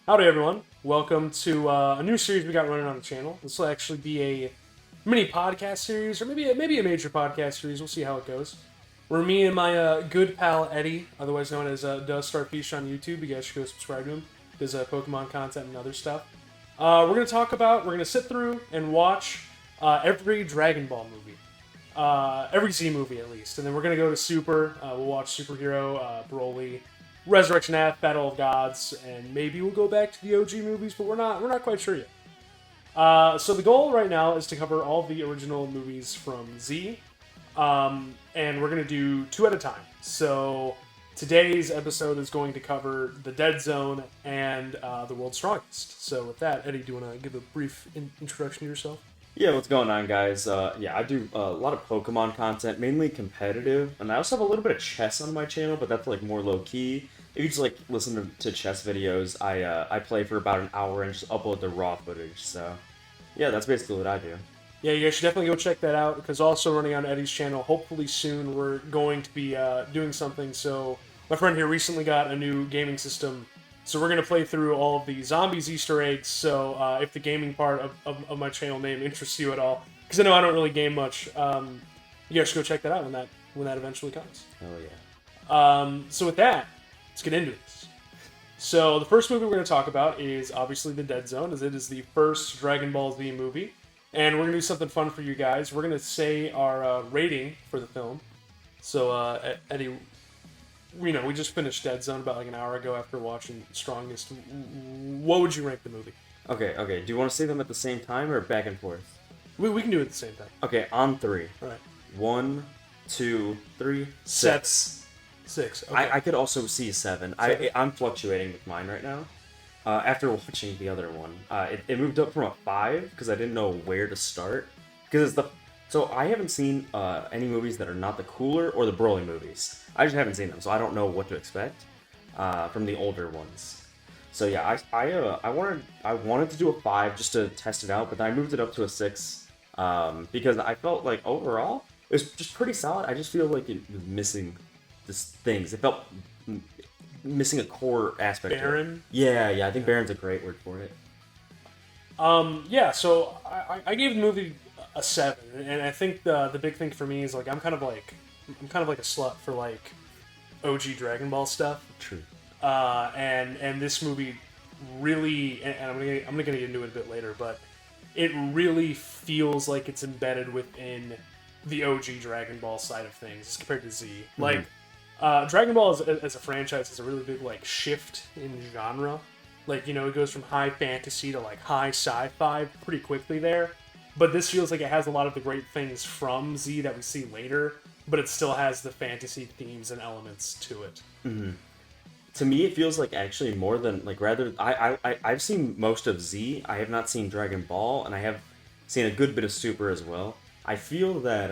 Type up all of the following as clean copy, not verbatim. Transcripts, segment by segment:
Howdy, everyone. Welcome to a new series we got running on the channel. This will actually be a mini podcast series, or maybe a major podcast series. We'll see how it goes. Where me and my good pal Eddie, otherwise known as Does Starfish on YouTube, you guys should go subscribe to him. Does Pokemon content and other stuff. We're gonna sit through and watch every Dragon Ball movie, every Z movie at least, and then we're gonna go to Super. We'll watch Superhero, Broly, Resurrection F, Battle of Gods, and maybe we'll go back to the OG movies, but we're not quite sure yet. So the goal right now is to cover all of the original movies from Z, and we're gonna do two at a time. So today's episode is going to cover the Dead Zone and the World's Strongest. So with that, Eddie, do you want to give a brief introduction to yourself? Yeah, what's going on, guys? I do a lot of Pokemon content, mainly competitive, and I also have a little bit of chess on my channel, but that's like more low key. If you just like listen to chess videos, I play for about an hour and just upload the raw footage. So, yeah, that's basically what I do. Yeah, you guys should definitely go check that out, because also running on Eddie's channel, hopefully soon we're going to be doing something. So my friend here recently got a new gaming system, so we're going to play through all of the zombies Easter eggs. So if the gaming part of my channel name interests you at all, because I know I don't really game much, you guys should go check that out when that eventually comes. Oh yeah. So with that, let's get into this. So the first movie we're going to talk about is obviously The Dead Zone, as it is the first Dragon Ball Z movie. And we're going to do something fun for you guys. We're going to say our rating for the film. So, Eddie, we just finished Dead Zone about like an hour ago after watching Strongest. What would you rank the movie? Okay. Do you want to say them at the same time or back and forth? We can do it at the same time. Okay, on three. All right. 1, 2, 3, Sets. 6. 6. Okay. I could also see 7. I'm fluctuating with mine right now. After watching the other one, it moved up from a 5 because I didn't know where to start. Because so I haven't seen any movies that are not the Cooler or the Broly movies. I just haven't seen them, so I don't know what to expect from the older ones. So yeah, I wanted to do a 5 just to test it out, but then I moved it up to a 6 because I felt like overall it was just pretty solid. I just feel like it was missing things. It felt missing a core aspect. Baron? Yeah, I think Baron's a great word for it. Yeah, so I gave the movie a 7, and I think the big thing for me is like I'm kind of like a slut for like OG Dragon Ball stuff. True. And this movie really, and I'm gonna get into it a bit later, but it really feels like it's embedded within the OG Dragon Ball side of things as compared to Z. Mm-hmm. Like, Dragon Ball as a franchise is a really big like shift in genre. Like, it goes from high fantasy to like high sci-fi pretty quickly there. But this feels like it has a lot of the great things from Z that we see later, but it still has the fantasy themes and elements to it. Mm-hmm. To me, it feels like actually more than like rather. I've seen most of Z. I have not seen Dragon Ball, and I have seen a good bit of Super as well. I feel that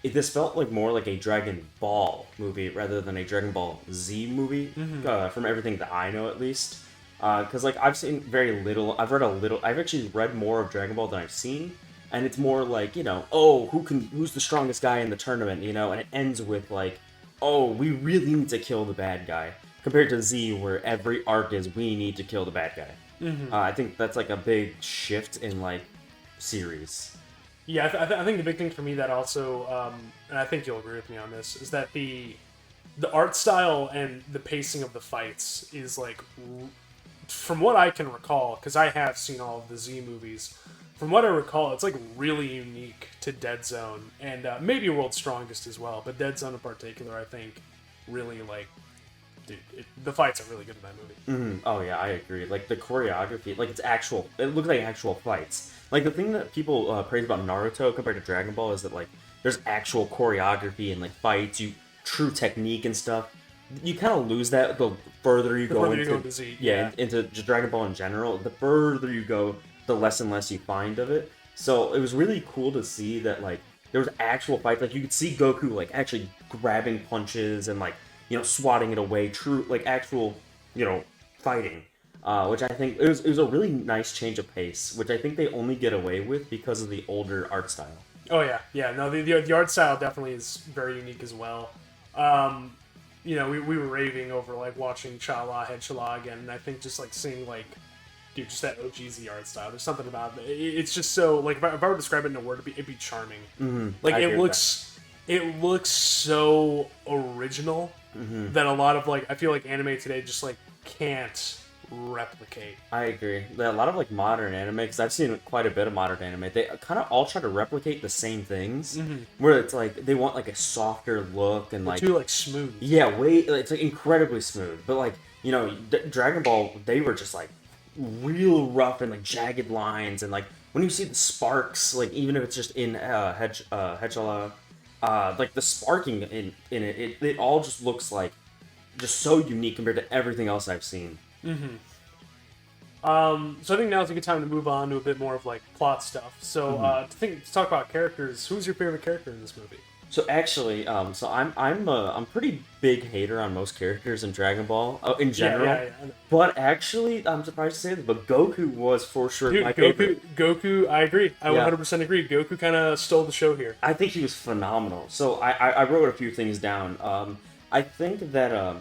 this felt like more like a Dragon Ball movie rather than a Dragon Ball Z movie, from everything that I know at least. Because like I've seen very little, I've read a little, I've actually read more of Dragon Ball than I've seen, and it's more like who's the strongest guy in the tournament, and it ends with like, oh, we really need to kill the bad guy, compared to Z where every arc is we need to kill the bad guy. I think that's like a big shift in like series. Yeah, I think the big thing for me that also, and I think you'll agree with me on this, is that the art style and the pacing of the fights is like, from what I can recall, because I have seen all of the Z movies, from what I recall, it's like really unique to Dead Zone, and maybe World's Strongest as well, but Dead Zone in particular, I think, really like, dude, the fights are really good in that movie. Mm-hmm. Oh yeah, I agree. Like the choreography, like it looks like actual fights. Like the thing that people praise about Naruto compared to Dragon Ball is that like there's actual choreography and like fights, true technique and stuff. You kind of lose that the further you go into Z. into just Dragon Ball in general. The further you go, the less and less you find of it. So it was really cool to see that like there was actual fights. Like you could see Goku like actually grabbing punches and like swatting it away. True like actual fighting. Which I think it was a really nice change of pace, which I think they only get away with because of the older art style. Oh yeah. No, the art style definitely is very unique as well. we were raving over like watching Chala Head Chala again, and I think just like seeing like, dude, just that OGZ art style. There's something about it. It's just so like if I were to describe it in a word, it'd be charming. Like it looks so original that a lot of like I feel like anime today just like can't replicate. I agree. A lot of like modern anime, because I've seen quite a bit of modern anime, they kind of all try to replicate the same things, where it's like they want like a softer look and like too like smooth. Yeah, it's like incredibly smooth. But like Dragon Ball, they were just like real rough and like jagged lines, and like when you see the sparks, like even if it's just in Hedgehog, like the sparking in it all just looks like just so unique compared to everything else I've seen. So I think now's a good time to move on to a bit more of like plot stuff. So to talk about characters, who's your favorite character in this movie? So actually, so I'm pretty big hater on most characters in Dragon Ball in general. Yeah. But actually, I'm surprised to say this, but Goku was for sure my favorite. Goku, I agree. I 100% agree. Goku kind of stole the show here. I think he was phenomenal. So I wrote a few things down. I think that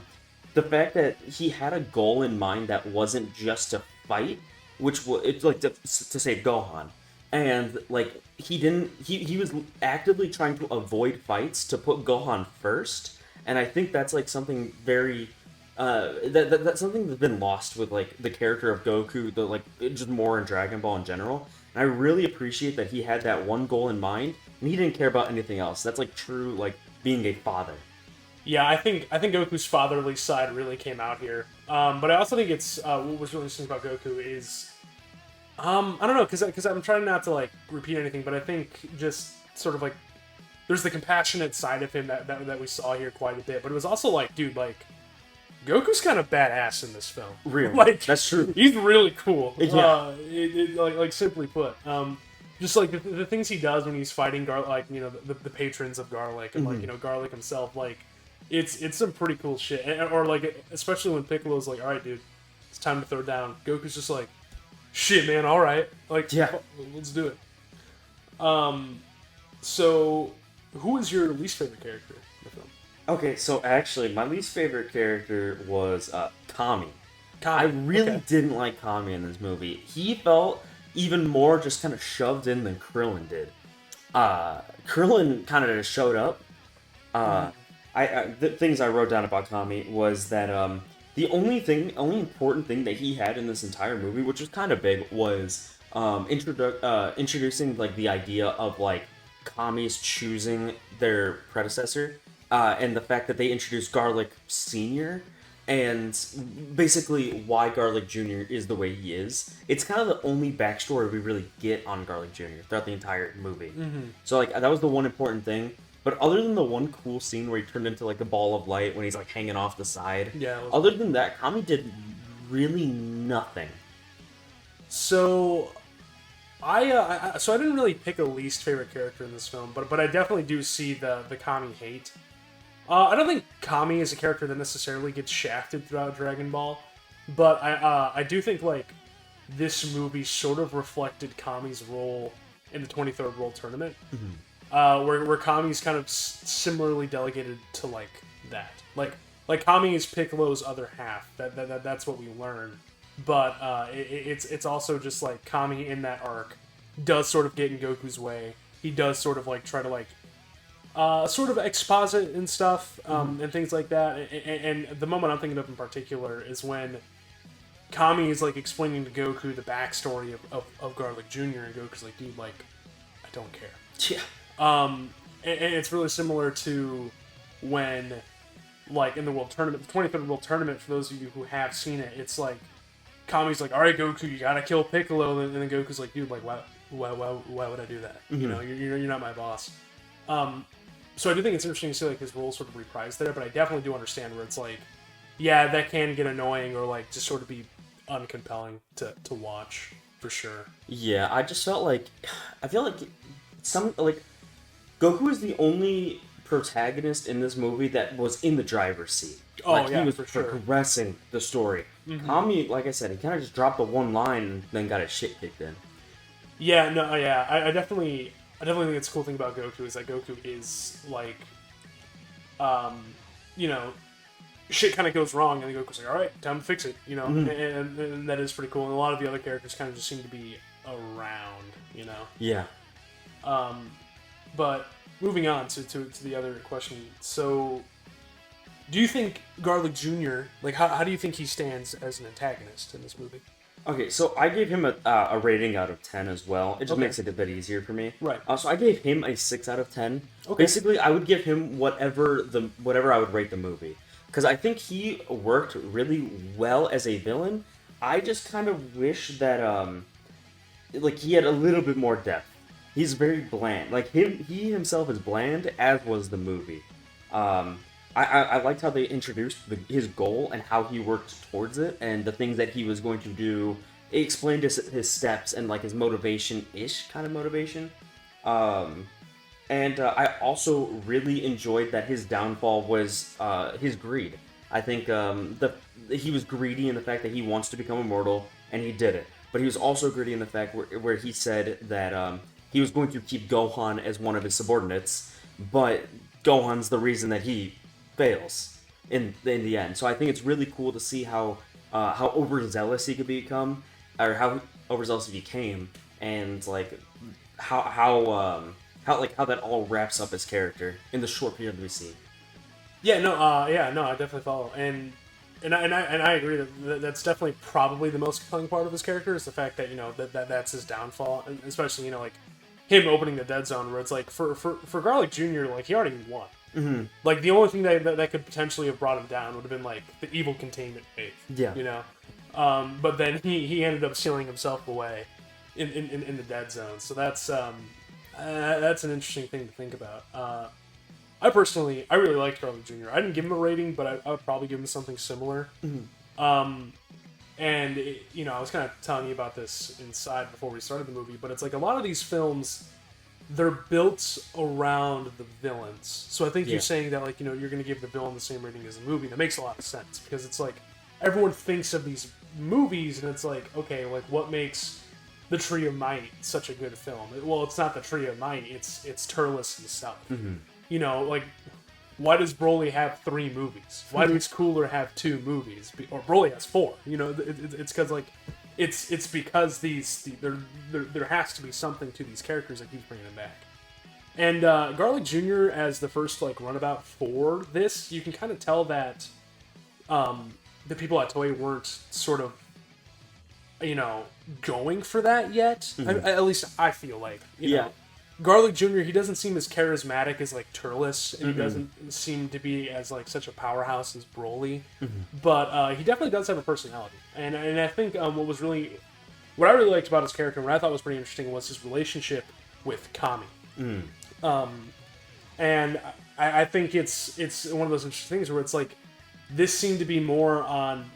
the fact that he had a goal in mind that wasn't just to fight, which was it's like to save Gohan. And like he was actively trying to avoid fights to put Gohan first, and I think that's like something very that's something that's been lost with like the character of Goku, just more in Dragon Ball in general. And I really appreciate that he had that one goal in mind, and he didn't care about anything else. That's like true like being a father. Yeah, I think Goku's fatherly side really came out here. But I also think it's what was really interesting about Goku is. I don't know, because I'm trying not to like repeat anything, but I think just sort of like there's the compassionate side of him that we saw here quite a bit. But it was also like, dude, like Goku's kind of badass in this film. Really, like that's true. He's really cool. Yeah. Like simply put, just like the things he does when he's fighting Garlic, like the patrons of Garlic and like Garlic himself, like it's some pretty cool shit. Or like especially when Piccolo's like, all right, dude, it's time to throw down. Goku's just like, shit, man, all right. Like, yeah, let's do it. So, who is your least favorite character in the film? Okay, so actually, my least favorite character was Kami. I really didn't like Kami in this movie. He felt even more just kind of shoved in than Krillin did. Krillin kind of just showed up. The things I wrote down about Kami was that the only important thing that he had in this entire movie, which was kind of big, was introducing like the idea of like Kami's choosing their predecessor, and the fact that they introduced Garlic Senior, and basically why Garlic Jr. is the way he is. It's kind of the only backstory we really get on Garlic Jr. throughout the entire movie. So like that was the one important thing. But other than the one cool scene where he turned into like a ball of light when he's like hanging off the side, other than that, Kami did really nothing. So, I didn't really pick a least favorite character in this film, but I definitely do see the Kami hate. I don't think Kami is a character that necessarily gets shafted throughout Dragon Ball, but I do think like this movie sort of reflected Kami's role in the 23rd World Tournament. Where Kami's kind of similarly delegated to like that, like Kami is Piccolo's other half. That's what we learn, but it's also just like Kami in that arc does sort of get in Goku's way. He does sort of like try to like sort of exposit and stuff and things like that. And the moment I'm thinking of in particular is when Kami is like explaining to Goku the backstory of Garlic Jr. and Goku's like, dude, like I don't care. Yeah. And it's really similar to when, like, in the World Tournament, the 23rd World Tournament, for those of you who have seen it, it's like, Kami's like, alright, Goku, you gotta kill Piccolo, and then Goku's like, dude, like, why would I do that? You know, you're not my boss. So I do think it's interesting to see, like, his role sort of reprised there, but I definitely do understand where it's like, yeah, that can get annoying, or, like, just sort of be uncompelling to watch, for sure. Yeah, I feel like Goku is the only protagonist in this movie that was in the driver's seat. He was progressing the story. Kami, like I said, he kind of just dropped the one line and then got his shit kicked in. Yeah, no, yeah, I definitely think it's a cool thing about Goku is that Goku is like, shit kind of goes wrong, and Goku's like, all right, time to fix it, you know, and that is pretty cool. And a lot of the other characters kind of just seem to be around, you know. Yeah. But moving on to the other question, so do you think Garlic Jr., like, how do you think he stands as an antagonist in this movie? Okay, so I gave him a rating out of 10 as well. It just Okay. makes it a bit easier for me. Right. So I gave him a 6 out of 10. Okay. Basically, I would give him whatever I would rate the movie. Because I think he worked really well as a villain. I just kind of wish that, like, he had a little bit more depth. He's very bland. Like, he himself is bland, as was the movie. I liked how they introduced his goal and how he worked towards it and the things that he was going to do. It explained his steps and like his motivation-ish kind of motivation. And I also really enjoyed that his downfall was his greed. I think he was greedy in the fact that he wants to become immortal, and he did it. But he was also greedy in the fact where he said that he was going to keep Gohan as one of his subordinates, but Gohan's the reason that he fails in the end. So I think it's really cool to see how overzealous he could become, or how overzealous he became, and like how that all wraps up his character in the short period we see. Yeah, no, I definitely follow, and I agree that that's definitely probably the most compelling part of his character is the fact that, you know, that's his downfall, and especially, you know, like him opening the dead zone, where it's like for Garlic Jr., like, he already won. Mm-hmm. Like, the only thing that could potentially have brought him down would have been like the evil containment wave. Yeah, you know, but then he ended up sealing himself away in the dead zone. So that's an interesting thing to think about. I really liked Garlic Jr. I didn't give him a rating, but I would probably give him something similar. Mm-hmm. And you know, I was kind of telling you about this inside before we started the movie, but it's like a lot of these films, they're built around the villains. So I think you're saying that, like, you know, you're going to give the villain the same rating as the movie. That makes a lot of sense, because it's like everyone thinks of these movies, and it's like, okay, like, what makes the Tree of Might such a good film? Well, it's not the Tree of Might. It's Turles himself. Mm-hmm. You know, like, why does Broly have 3 movies? Why does Cooler have 2 movies? Or Broly has 4. You know, it's because, like, it's because there has to be something to these characters that keeps bringing them back. And Garlic Jr. as the first, like, runabout for this, you can kind of tell that the people at Toei weren't sort of, you know, going for that yet. Mm-hmm. At least I feel like, you know. Garlic Jr., he doesn't seem as charismatic as, like, Turles, and he doesn't seem to be as, like, such a powerhouse as Broly, but he definitely does have a personality, and I think what I really liked about his character, and what I thought was pretty interesting, was his relationship with Kami. And I think it's one of those interesting things where it's like, this seemed to be more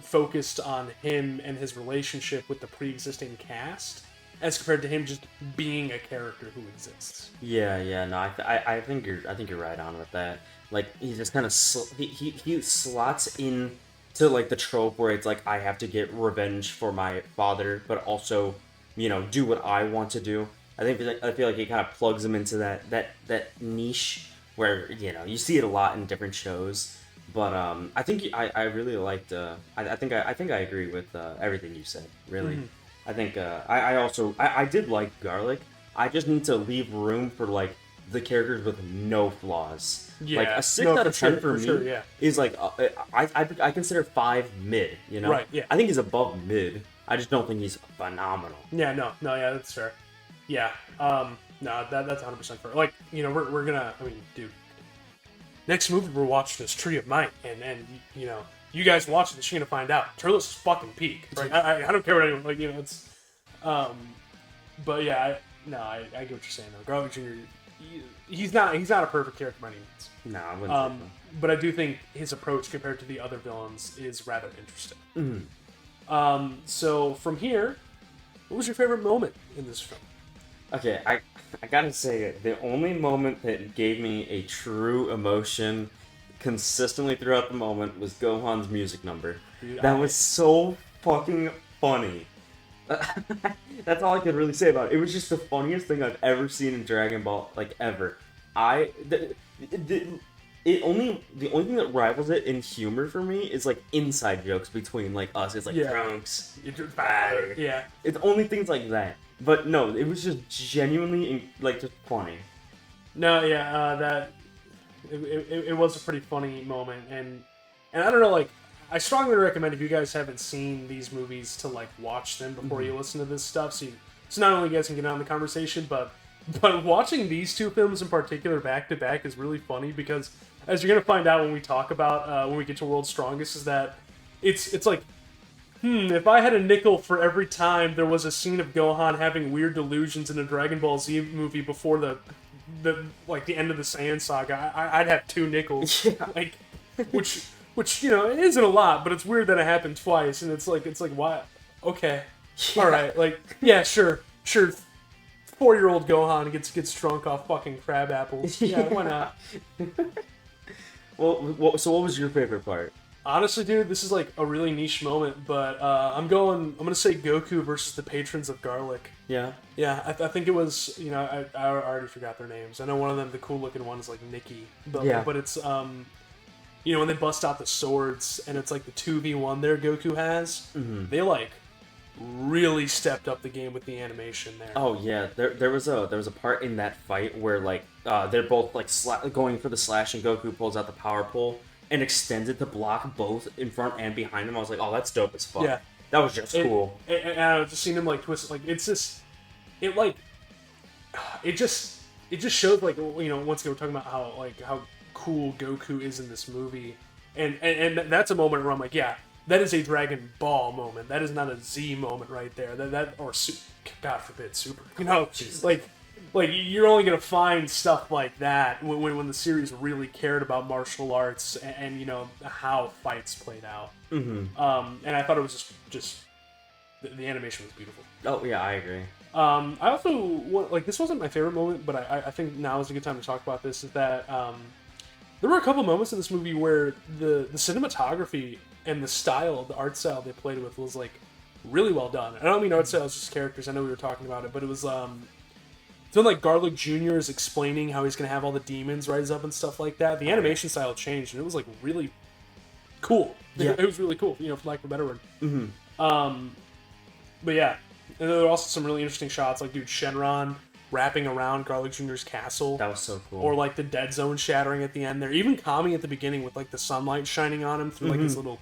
focused on him and his relationship with the pre-existing cast, as compared to him just being a character who exists. Yeah, no, I think you're right on with that. Like, he just kind of he slots in to, like, the trope where it's like, I have to get revenge for my father, but also, you know, do what I want to do. I feel like he kind of plugs him into that niche where, you know, you see it a lot in different shows. But I think I really liked. I think I agree with everything you said. Really. Mm-hmm. I think I did like Garlic. I just need to leave room for, like, the characters with no flaws. Yeah, like, a 6 out of 10 for me is like I consider 5 mid. You know, right? Yeah, I think he's above mid. I just don't think he's phenomenal. Yeah, no, yeah, that's fair. Yeah, no, that's 100% fair. Like, you know, we're gonna. I mean, dude, next movie we're watching is Tree of Might, and you know. You guys watching this, you're gonna find out. Turles is fucking peak. Right? I don't care what anyone, like, you know, it's but yeah, I get what you're saying though. Garlic Jr. He's not a perfect character by any means. No, I wouldn't say so. But I do think his approach compared to the other villains is rather interesting. Mm-hmm. So from here, what was your favorite moment in this film? Okay, I gotta say, the only moment that gave me a true emotion consistently throughout the moment was Gohan's music number. Dude, that was so fucking funny. That's all I could really say about it. It was just the funniest thing I've ever seen in Dragon Ball, like, ever. the only thing that rivals it in humor for me is like inside jokes between like us. It's like Trunks, Yeah. It's only things like that. But no, it was just genuinely like just funny. No, yeah, that it was a pretty funny moment, and I don't know, like I strongly recommend if you guys haven't seen these movies to like watch them before you listen to this stuff, so not only you guys can get on the conversation, but watching these two films in particular back to back is really funny because as you're gonna find out when we talk about when we get to World's Strongest, is that it's like if I had a nickel for every time there was a scene of Gohan having weird delusions in a Dragon Ball Z movie before the end of the Saiyan saga, I'd have 2 nickels. Yeah. Like, which it isn't a lot, but it's weird that it happened twice, and it's like why? Okay, all right, like yeah, sure. 4-year-old Gohan gets drunk off fucking crab apples. Yeah, why not? Well, so what was your favorite part? Honestly, dude, this is like a really niche moment, but I'm gonna say Goku versus the Patrons of Garlic. Yeah. Yeah, I think it was, I already forgot their names. I know one of them, the cool looking one, is like Nikki. But it's, when they bust out the swords and it's like the 2v1 there Goku has, they like really stepped up the game with the animation there. Oh yeah, there was a part in that fight where like they're both like going for the slash, and Goku pulls out the power pole and extends it to block both in front and behind him. I was like, oh, that's dope as fuck. Yeah, that was just cool. And I've just seen him like twist, like it just shows like once again we're talking about how cool Goku is in this movie, and that's a moment where I'm like, yeah, that is a Dragon Ball moment. That is not a Z moment right there. God forbid, Super. Like you're only gonna find stuff like that when the series really cared about martial arts and how fights played out. And I thought it was just the animation was beautiful. Oh yeah, I agree. I also this wasn't my favorite moment, but I think now is a good time to talk about this. Is that there were a couple moments in this movie where the cinematography and the art style they played with was like really well done. I don't mean art style as just characters. I know we were talking about it, but it was then like Garlic Jr. is explaining how he's gonna have all the demons rise up and stuff like that. The animation style changed, and it was like really cool. Yeah. It was really cool, for lack of a better word. But yeah, and there were also some really interesting shots, like Shenron wrapping around Garlic Jr.'s castle. That was so cool. Or like the dead zone shattering at the end there. Even Kami at the beginning with like the sunlight shining on him through like his little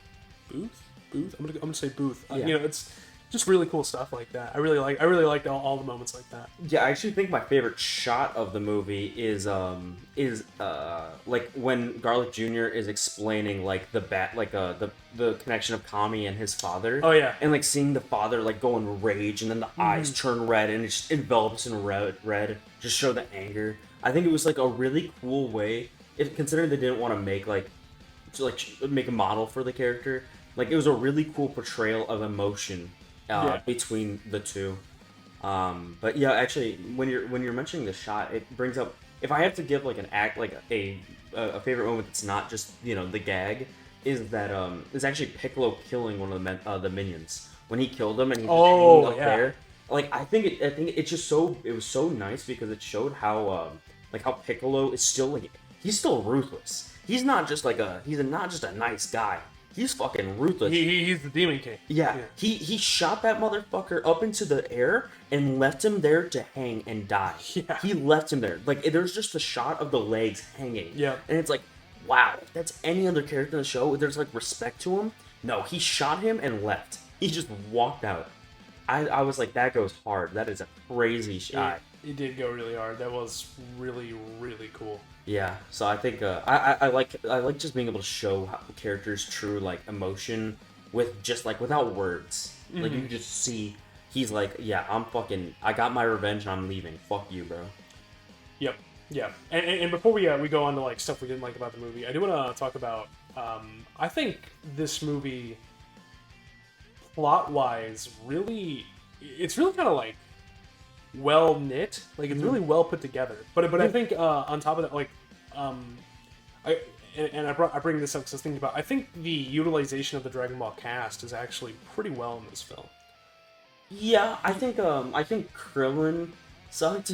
booth. I'm gonna say booth. Yeah. It's just really cool stuff like that. I really liked all the moments like that. Yeah, I actually think my favorite shot of the movie is like when Garlic Jr. is explaining like the connection of Kami and his father. Oh yeah. And like seeing the father like go in rage, and then the eyes turn red, and it just envelops in red, just show the anger. I think it was like a really cool way, considering they didn't want to make make a model for the character. Like it was a really cool portrayal of emotion between the two. But yeah, actually, when you're mentioning the shot, it brings up, if I have to give like a favorite moment that's not just the gag, is that is actually Piccolo killing one of the minions when he killed him and he's hanging up there. Like I think it was so nice because it showed how how Piccolo is still he's still ruthless. He's not just not just a nice guy. He's fucking ruthless. He's the Demon King. Yeah. He shot that motherfucker up into the air and left him there to hang and die. Yeah. He left him there. Like, there's just a shot of the legs hanging. Yeah. And it's like, wow, if that's any other character in the show, there's like respect to him. No, he shot him and left. He just walked out. I was like, that goes hard. That is a crazy shot. It did go really hard. That was really, really cool. Yeah, so I think I like just being able to show characters' true emotion with just without words. Like you can just see he's like, yeah, I got my revenge and I'm leaving. Fuck you, bro. Yep. Yeah. And before we go on to stuff we didn't like about the movie, I do want to talk about I think this movie plot wise it's really kind of well knit, it's really well put together. But I think on top of that, I bring this up because I was thinking about. I think the utilization of the Dragon Ball cast is actually pretty well in this film. Yeah, I think Krillin sucked.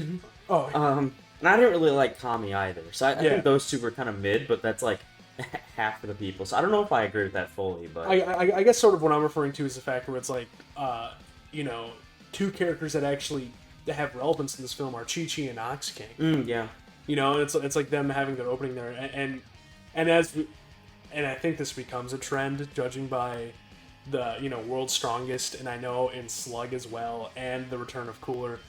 Oh, And I didn't really like Kami either. So I Yeah. think those two were kind of mid, but that's like half of the people. So I don't know if I agree with that fully, but I guess sort of what I'm referring to is the fact where it's like, you know, two characters that actually have relevance in this film are Chi-Chi and Ox King. yeah. You know, it's like them having their opening there, and and I think this becomes a trend, judging by the World's Strongest, and I know in Slug as well, and the return of Cooler.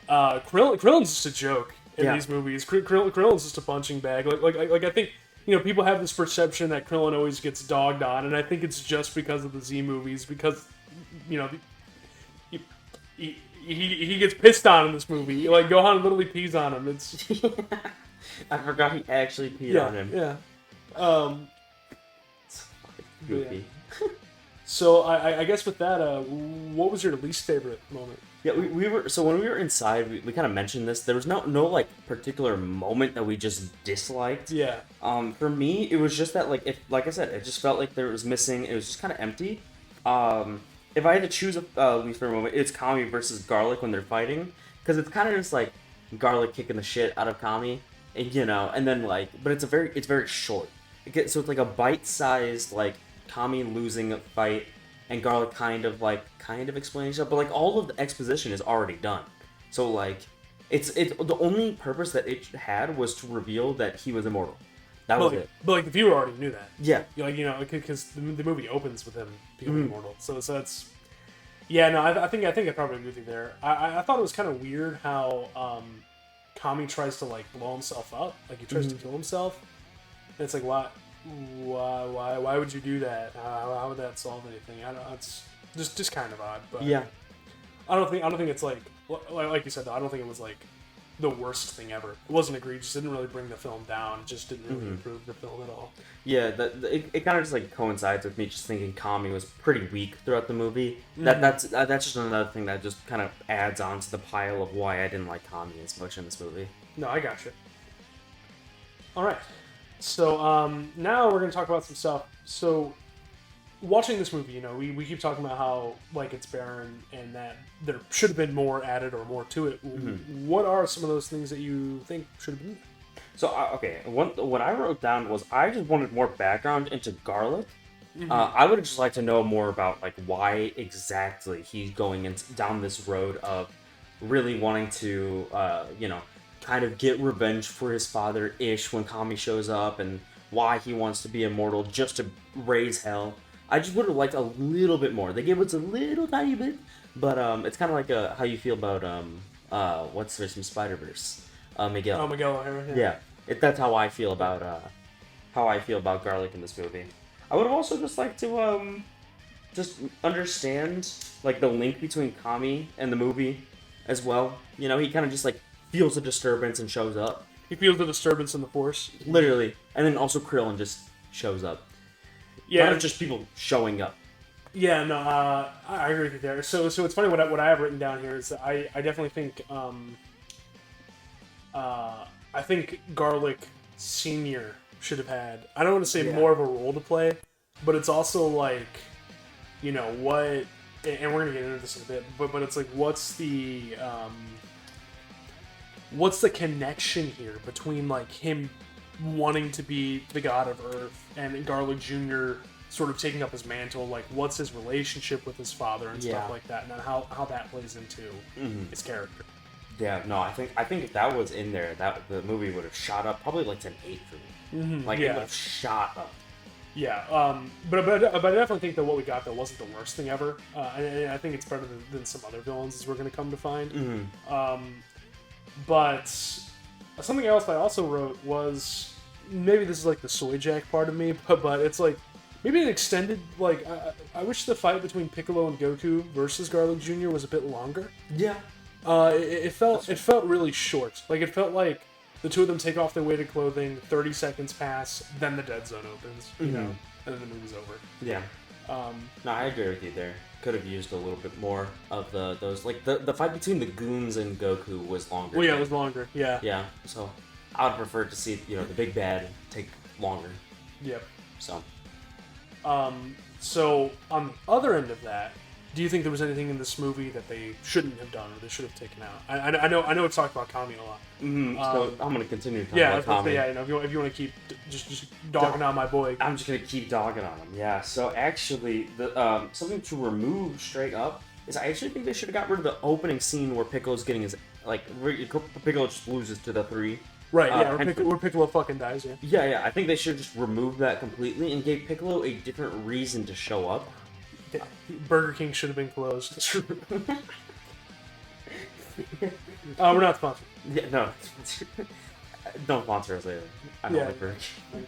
Krillin's just a joke in Yeah. these movies. Krillin's just a punching bag. Like I think people have this perception that Krillin always gets dogged on, and I think it's just because of the Z movies, because he gets pissed on in this movie. Like Gohan literally pees on him. It's I forgot he actually peed on him. Yeah. It's fucking goofy. So I guess with that, what was your least favorite moment? Yeah, we were so when we were inside, we kind of mentioned this. There was no like particular moment that we just disliked. Yeah. For me, it was just that like I said, it just felt like there was missing. It was just kind of empty. If I had to choose a least favorite moment, it's Kami versus Garlic when they're fighting, because it's kind of just like Garlic kicking the shit out of Kami, and then but it's very short. So it's like a bite-sized Kami losing a fight, and Garlic kind of explaining stuff, but all of the exposition is already done. So it's the only purpose that it had was to reveal that he was immortal. That was it. But the viewer already knew that. Yeah. Because the movie opens with him becoming immortal. So that's. Yeah, no, I think I probably agree with you there. I thought it was kind of weird how Kami tries to blow himself up, he tries to kill himself. And it's like, why would you do that? How would that solve anything? I don't know. It's just kind of odd. But Yeah. I don't think it's like you said though. I don't think it was the worst thing ever. It wasn't egregious. It didn't really bring the film down. It just didn't really improve the film at all. Yeah, it kind of just coincides with me just thinking Kami was pretty weak throughout the movie. That's just another thing that just kind of adds on to the pile of why I didn't like Kami as much in this movie. No, I got you. All right. So now we're gonna talk about some stuff. So watching this movie, we keep talking about how it's barren and that there should have been more added or more to it. What are some of those things that you think should have been? So what I wrote down was I just wanted more background into Garlic. I would just like to know more about why exactly he's going down this road of really wanting to kind of get revenge for his father ish when Kami shows up, and why he wants to be immortal just to raise hell. I just would have liked a little bit more. They gave us a little tiny bit, but it's kind of like how you feel about what's there from Spider-Verse, Miguel. Oh, Miguel O'Hara. Yeah, that's how I feel about Garlic in this movie. I would have also just liked to just understand the link between Kami and the movie as well. He kind of just feels a disturbance and shows up. He feels the disturbance in the Force. Literally, and then also Krillin just shows up. Yeah, not just people showing up. Yeah, no, I agree with you there. So it's funny what I have written down here is that I definitely think I think Garlic Senior should have had, I don't want to say more of a role to play, but it's also what, and we're gonna get into this in a bit, but it's what's the connection here between him wanting to be the god of Earth and Garlic Jr. sort of taking up his mantle? What's his relationship with his father and stuff like that, and then how that plays into his character. Yeah, no, I think if that was in there, that the movie would have shot up probably to an 8 for me. It would have shot up. Yeah, but I definitely think that what we got though wasn't the worst thing ever, and I think it's better than some other villains as we're going to come to find. But something else I also wrote was, maybe this is the soy jack part of me, but it's maybe an extended, I wish the fight between Piccolo and Goku versus Garlic Jr. was a bit longer. Yeah. It felt really short. It felt like the two of them take off their weighted clothing, 30 seconds pass, then the dead zone opens, and then the movie's over. Yeah. No, I agree with you there. Could have used a little bit more of those the fight between the goons and Goku was longer. Well, yeah, it was longer. Yeah. Yeah. So I would prefer to see the big bad take longer. Yep. So. So on the other end of that, do you think there was anything in this movie that they shouldn't have done or they should have taken out? I know it's talked about Kami a lot. So I'm gonna continue talking Yeah, about Kami. yeah. If you want to keep just dogging on my boy. I'm just gonna keep dogging on him. Yeah. So actually, the something to remove straight up is I actually think they should have got rid of the opening scene where Piccolo's getting his Piccolo just loses to the 3. Right. Yeah. Where Piccolo fucking dies. Yeah. Yeah. I think they should have just removed that completely and gave Piccolo a different reason to show up. Burger King should have been closed. We're not sponsored. Yeah, no. Don't sponsor us either. I don't like Burger King.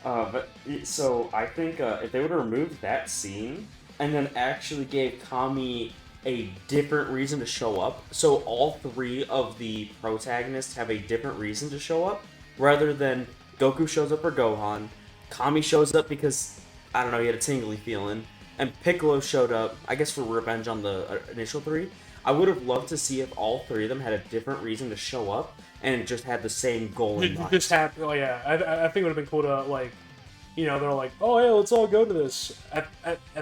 But so I think if they would have removed that scene and then actually gave Kami a different reason to show up, so all 3 of the protagonists have a different reason to show up, rather than Goku shows up for Gohan, Kami shows up because, I don't know, he had a tingly feeling, and Piccolo showed up, I guess, for revenge on the initial 3. I would have loved to see if all 3 of them had a different reason to show up and just had the same goal in mind. Just have, oh yeah, I think it would have been cool to, like, you know, they're like, oh hey, let's all go to this at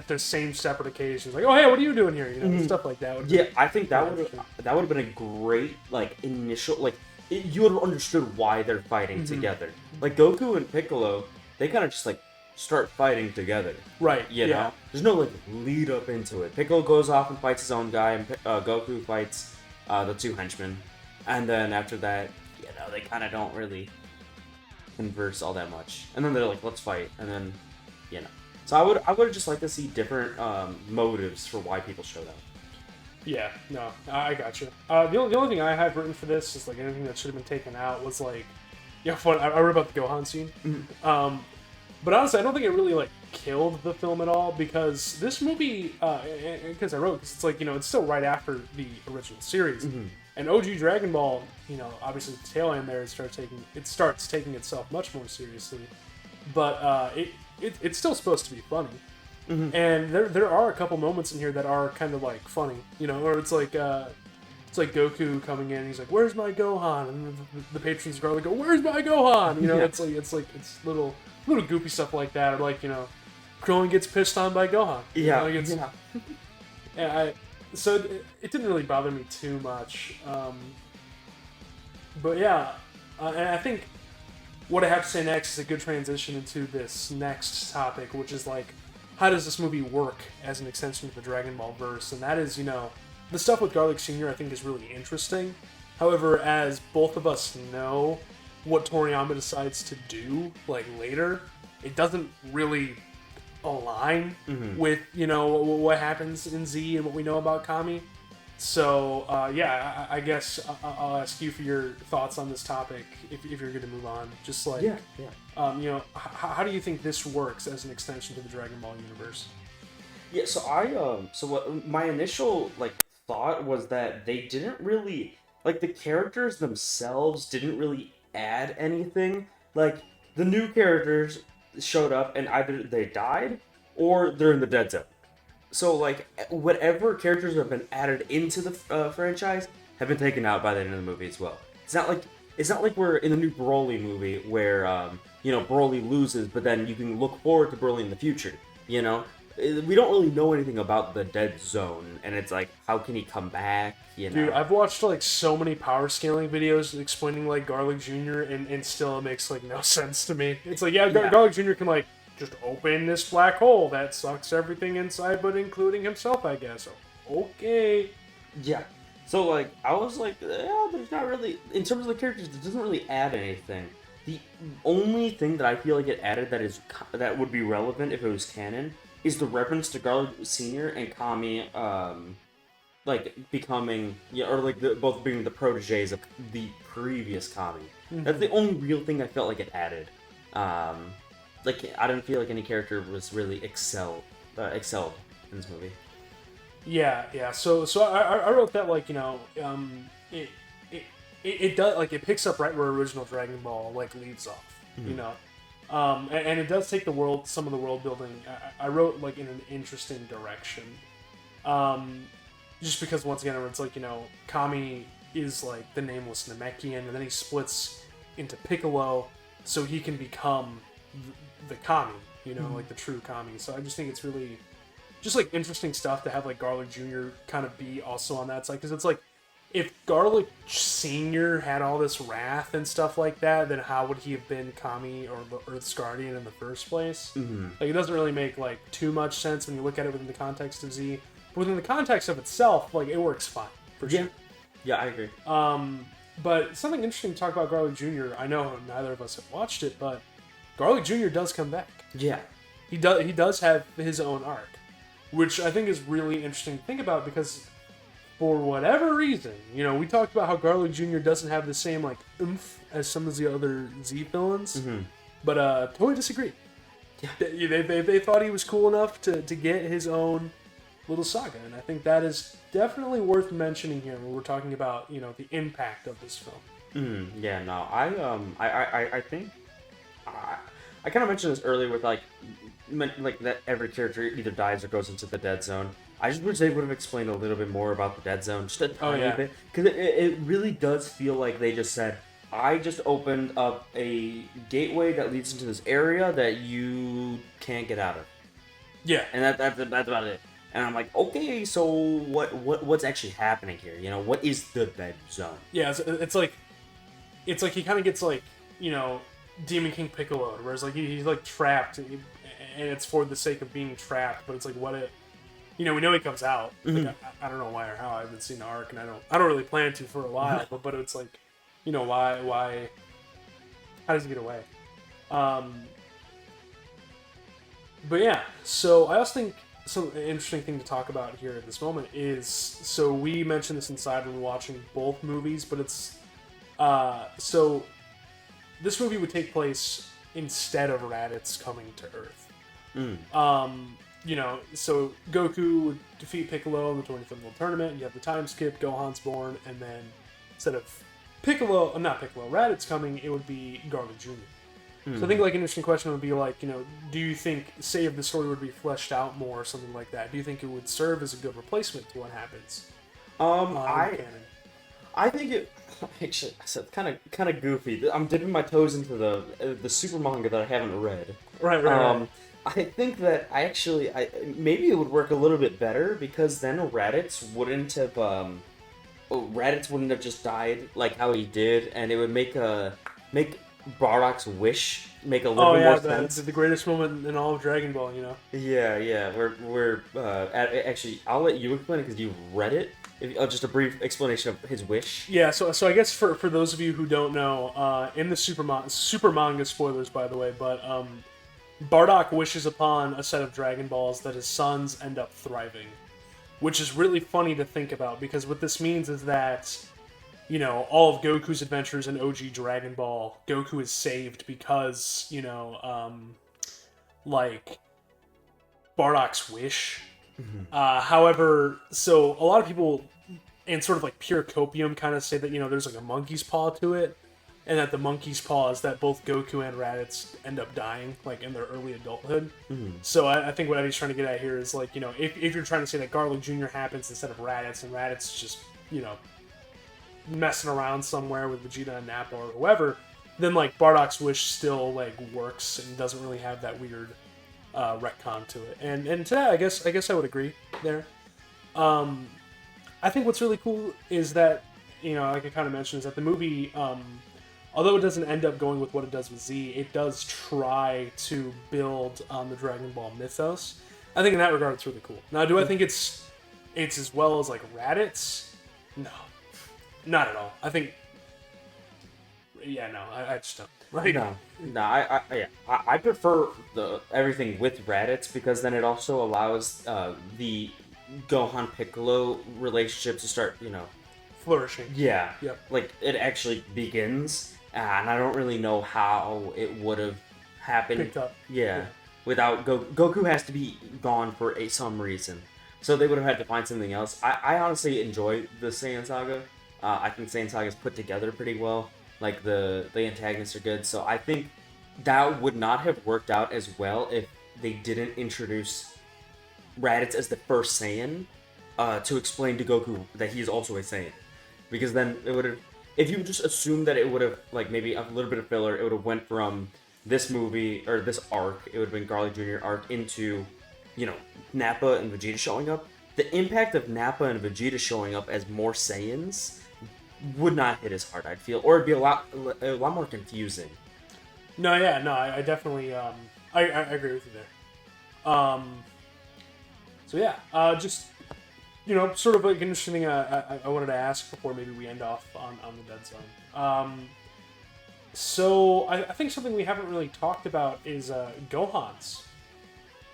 the same separate occasions. Like, oh hey, what are you doing here? You know, stuff like that. Yeah, I think that would have been a great initial you would have understood why they're fighting together. Like Goku and Piccolo, they kind of just start fighting together. Right. You know? There's no lead up into it. Piccolo goes off and fights his own guy, and Goku fights the 2 henchmen. And then after that, you know, they kind of don't really converse all that much. And then they're like, let's fight. And then, you know. So I would just like to see different motives for why people showed up. Yeah, no, I got you. The only thing I have written for this is anything that should have been taken out was I read about the Gohan scene. Mm-hmm. But honestly, I don't think it really killed the film at all, because this movie, because I wrote, because it's it's still right after the original series, and OG Dragon Ball, obviously the tail end there, it starts taking itself much more seriously, but it's still supposed to be funny, and there are a couple moments in here that are kind of funny, or it's like Goku coming in, he's like, "Where's my Gohan?" And the patrons go, "Where's my Gohan?" It's little goofy stuff like that, or Krillin gets pissed on by Gohan. So it didn't really bother me too much, but yeah, and I think what I have to say next is a good transition into this next topic, which is how does this movie work as an extension to the Dragon Ball verse? And that is, the stuff with Garlic Sr. I think is really interesting. However, as both of us know, what Toriyama decides to do later, it doesn't really align with what happens in Z and what we know about Kami. So I guess I'll ask you for your thoughts on this topic if you're going to move on. Just how do you think this works as an extension to the Dragon Ball universe? Yeah, so what my initial thought was that they didn't really the characters themselves didn't really add anything. The new characters showed up and either they died or they're in the dead zone. So whatever characters have been added into the franchise have been taken out by the end of the movie as well. It's not like we're in the new Broly movie where Broly loses, but then you can look forward to Broly in the future. We don't really know anything about the dead zone, and it's how can he come back? Dude, I've watched so many power scaling videos explaining Garlic Jr. and still it makes no sense to me. It's Garlic Jr. can just open this black hole that sucks everything inside, but including himself, I guess. Okay. Yeah. So I was there's not really, in terms of the characters, it doesn't really add anything. The only thing that I feel it added that would be relevant if it was canon is the reference to Garlic Sr. and Kami, becoming, both being the proteges of the previous Kami. That's the only real thing I felt it added. I didn't feel any character was really excelled in this movie. Yeah. So I wrote that it does it picks up right where original Dragon Ball leaves off, and it does take some of the world building. I wrote in an interesting direction, just because once again it's Kami is the nameless Namekian, and then he splits into Piccolo, so he can become the Kami, the true Kami. So I just think it's really just like interesting stuff to have like Garlic Jr. kind of be also on that side, because it's like if Garlic Sr. had all this wrath and stuff like that, then how would he have been Kami or the Earth's Guardian in the first place? Mm-hmm. Like, it doesn't really make like too much sense when you look at it within the context of Z. But within the context of itself, like, it works fine for sure. Yeah, I agree. But something interesting to talk about Garlic Jr. I know neither of us have watched it, but Garlic Jr. does come back. Yeah, He does have his own arc, which I think is really interesting to think about, because for whatever reason, we talked about how Garlic Jr. doesn't have the same like oomph as some of the other Z villains, but totally disagree. Yeah. They thought he was cool enough to get his own little saga, and I think that is definitely worth mentioning here when we're talking about the impact of this film. Yeah, no, I think I kind of mentioned this earlier with like that every character either dies or goes into the dead zone. I just wish they would have explained a little bit more about the dead zone, just a tiny bit, because it really does feel like they just said, I just opened up a gateway that leads into this area that you can't get out of. Yeah, And that's about it. And I'm like, okay, so what's actually happening here? What is the dead zone? yeah, it's like he kind of gets like Demon King Piccolo, whereas like he's like trapped, and it's for the sake of being trapped. But it's like what it, we know he comes out. Like, I don't know why or how. I haven't seen the arc, and I don't really plan to for a while. but it's like, why? How does he get away? But yeah, so I also think some interesting thing to talk about here at this moment is, so we mentioned this inside when we're watching both movies, but it's so this movie would take place instead of Raditz coming to Earth. So Goku would defeat Piccolo in the 25th World Tournament. You have the time skip, Gohan's born, and then instead of Raditz coming, it would be Garlic Jr. So I think like an interesting question would be like, do you think, say if the story would be fleshed out more or something like that, do you think it would serve as a good replacement to what happens? I think it actually it's kind of goofy. I'm dipping my toes into the super manga that I haven't read. Right. I think that maybe it would work a little bit better, because then Raditz wouldn't have just died like how he did, and it would make Bardock's wish make a little bit more sense. The greatest moment in all of Dragon Ball, Yeah. Actually, I'll let you explain it because you've read it. Just a brief explanation of his wish. Yeah, so I guess for those of you who don't know, in the super manga, spoilers by the way, but Bardock wishes upon a set of Dragon Balls that his sons end up thriving, which is really funny to think about, because what this means is that all of Goku's adventures in OG Dragon Ball, Goku is saved because, like, Bardock's wish. However, so a lot of people, and sort of like pure copium, kind of say that, there's like a monkey's paw to it, and that the monkey's paw is that both Goku and Raditz end up dying, like, in their early adulthood. So I think what Eddie's trying to get at here is, like, if you're trying to say that Garlic Jr. happens instead of Raditz, and Raditz is just, messing around somewhere with Vegeta and Nappa or whoever, then like Bardock's wish still like works and doesn't really have that weird retcon to it. And to that, I guess I would agree there. I think what's really cool is that like I kind of mentioned, is that the movie, although it doesn't end up going with what it does with Z, it does try to build on the Dragon Ball mythos. I think in that regard it's really cool. Now, do I think it's as well as like Raditz? No. Not at all. I think, I just don't. Like, I prefer everything with Raditz, because then it also allows the Gohan Piccolo relationship to start, flourishing. Yeah. Yep. Like, it actually begins, and I don't really know how it would have happened. Picked up. Yeah. Without Goku has to be gone for some reason. So they would have had to find something else. I honestly enjoy the Saiyan Saga. I think Saiyan Saga is put together pretty well. Like, the antagonists are good. So I think that would not have worked out as well if they didn't introduce Raditz as the first Saiyan to explain to Goku that he is also a Saiyan. Because then it would have... If you just assume that it would have, like, maybe a little bit of filler, it would have went from this movie, or this arc, it would have been Garlic Jr. arc, into Nappa and Vegeta showing up, the impact of Nappa and Vegeta showing up as more Saiyans would not hit as hard, I'd feel, or it'd be a lot more confusing. No, yeah, no, I definitely, I agree with you there. So yeah, just sort of like an interesting thing I wanted to ask before maybe we end off on the Dead Zone. So I think something we haven't really talked about is Gohan's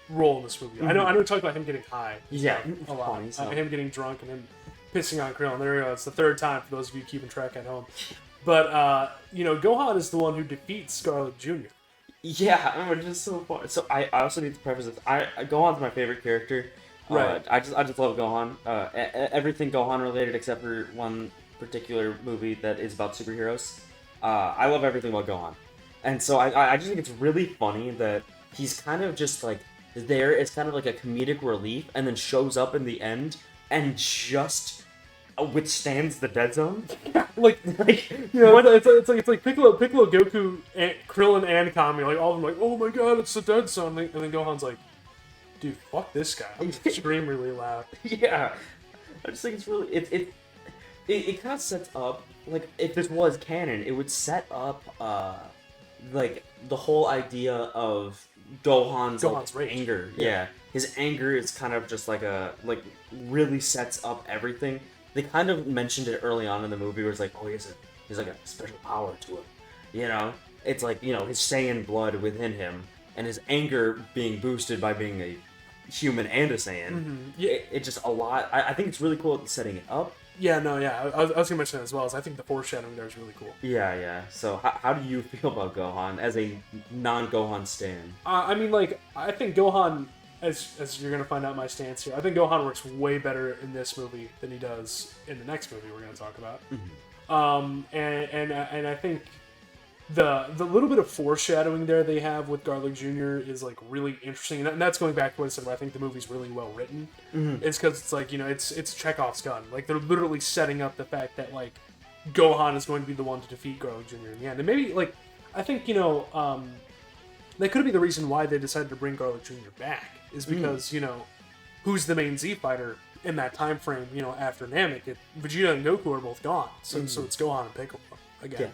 role in this movie. Mm-hmm. I know we talked about him getting high, Yeah, a lot, funny, so. him getting drunk and him pissing on Krillin. There we go. It's the third time for those of you keeping track at home. But Gohan is the one who defeats Scarlet Jr. Yeah, which is so fun. So I also need to preface this. Gohan's my favorite character. Right. I just love Gohan. Everything Gohan related except for one particular movie that is about superheroes. I love everything about Gohan, and so I just think it's really funny that he's kind of just like there as kind of like a comedic relief, and then shows up in the end and just withstands the dead zone. like it's like Piccolo, Goku, and Krillin, and Kami. Like all of them, like, oh my god, it's the Dead Zone. And then Gohan's like, dude, fuck this guy. I'm gonna scream really loud. Yeah, I just think it's really it kind of sets up, like, if this was canon, it would set up like the whole idea of Gohan's like, rage. anger. Yeah, his anger is kind of just like really sets up everything. They kind of mentioned it early on in the movie, where it's like, oh, he's like a special power to him. It's like his Saiyan blood within him, and his anger being boosted by being a human and a Saiyan. Mm-hmm. Yeah, it's just a lot. I think it's really cool at setting it up. Yeah, no, yeah. I was gonna mention that as well. I think the foreshadowing there is really cool. Yeah. So how do you feel about Gohan as a non-Gohan stan? I mean, like, I think Gohan, as you're gonna find out my stance here, I think Gohan works way better in this movie than he does in the next movie we're gonna talk about. Mm-hmm. And I think the little bit of foreshadowing there they have with Garlic Jr. is like really interesting, and that's going back to what I said. Where I think the movie's really well written. Mm-hmm. It's because it's like it's Chekhov's gun. Like they're literally setting up the fact that like Gohan is going to be the one to defeat Garlic Jr. in the end, and maybe like I think that could be the reason why they decided to bring Garlic Jr. back is because who's the main Z fighter in that time frame? After Namek, Vegeta and Goku are both gone, so it's Gohan and Piccolo again. Yeah.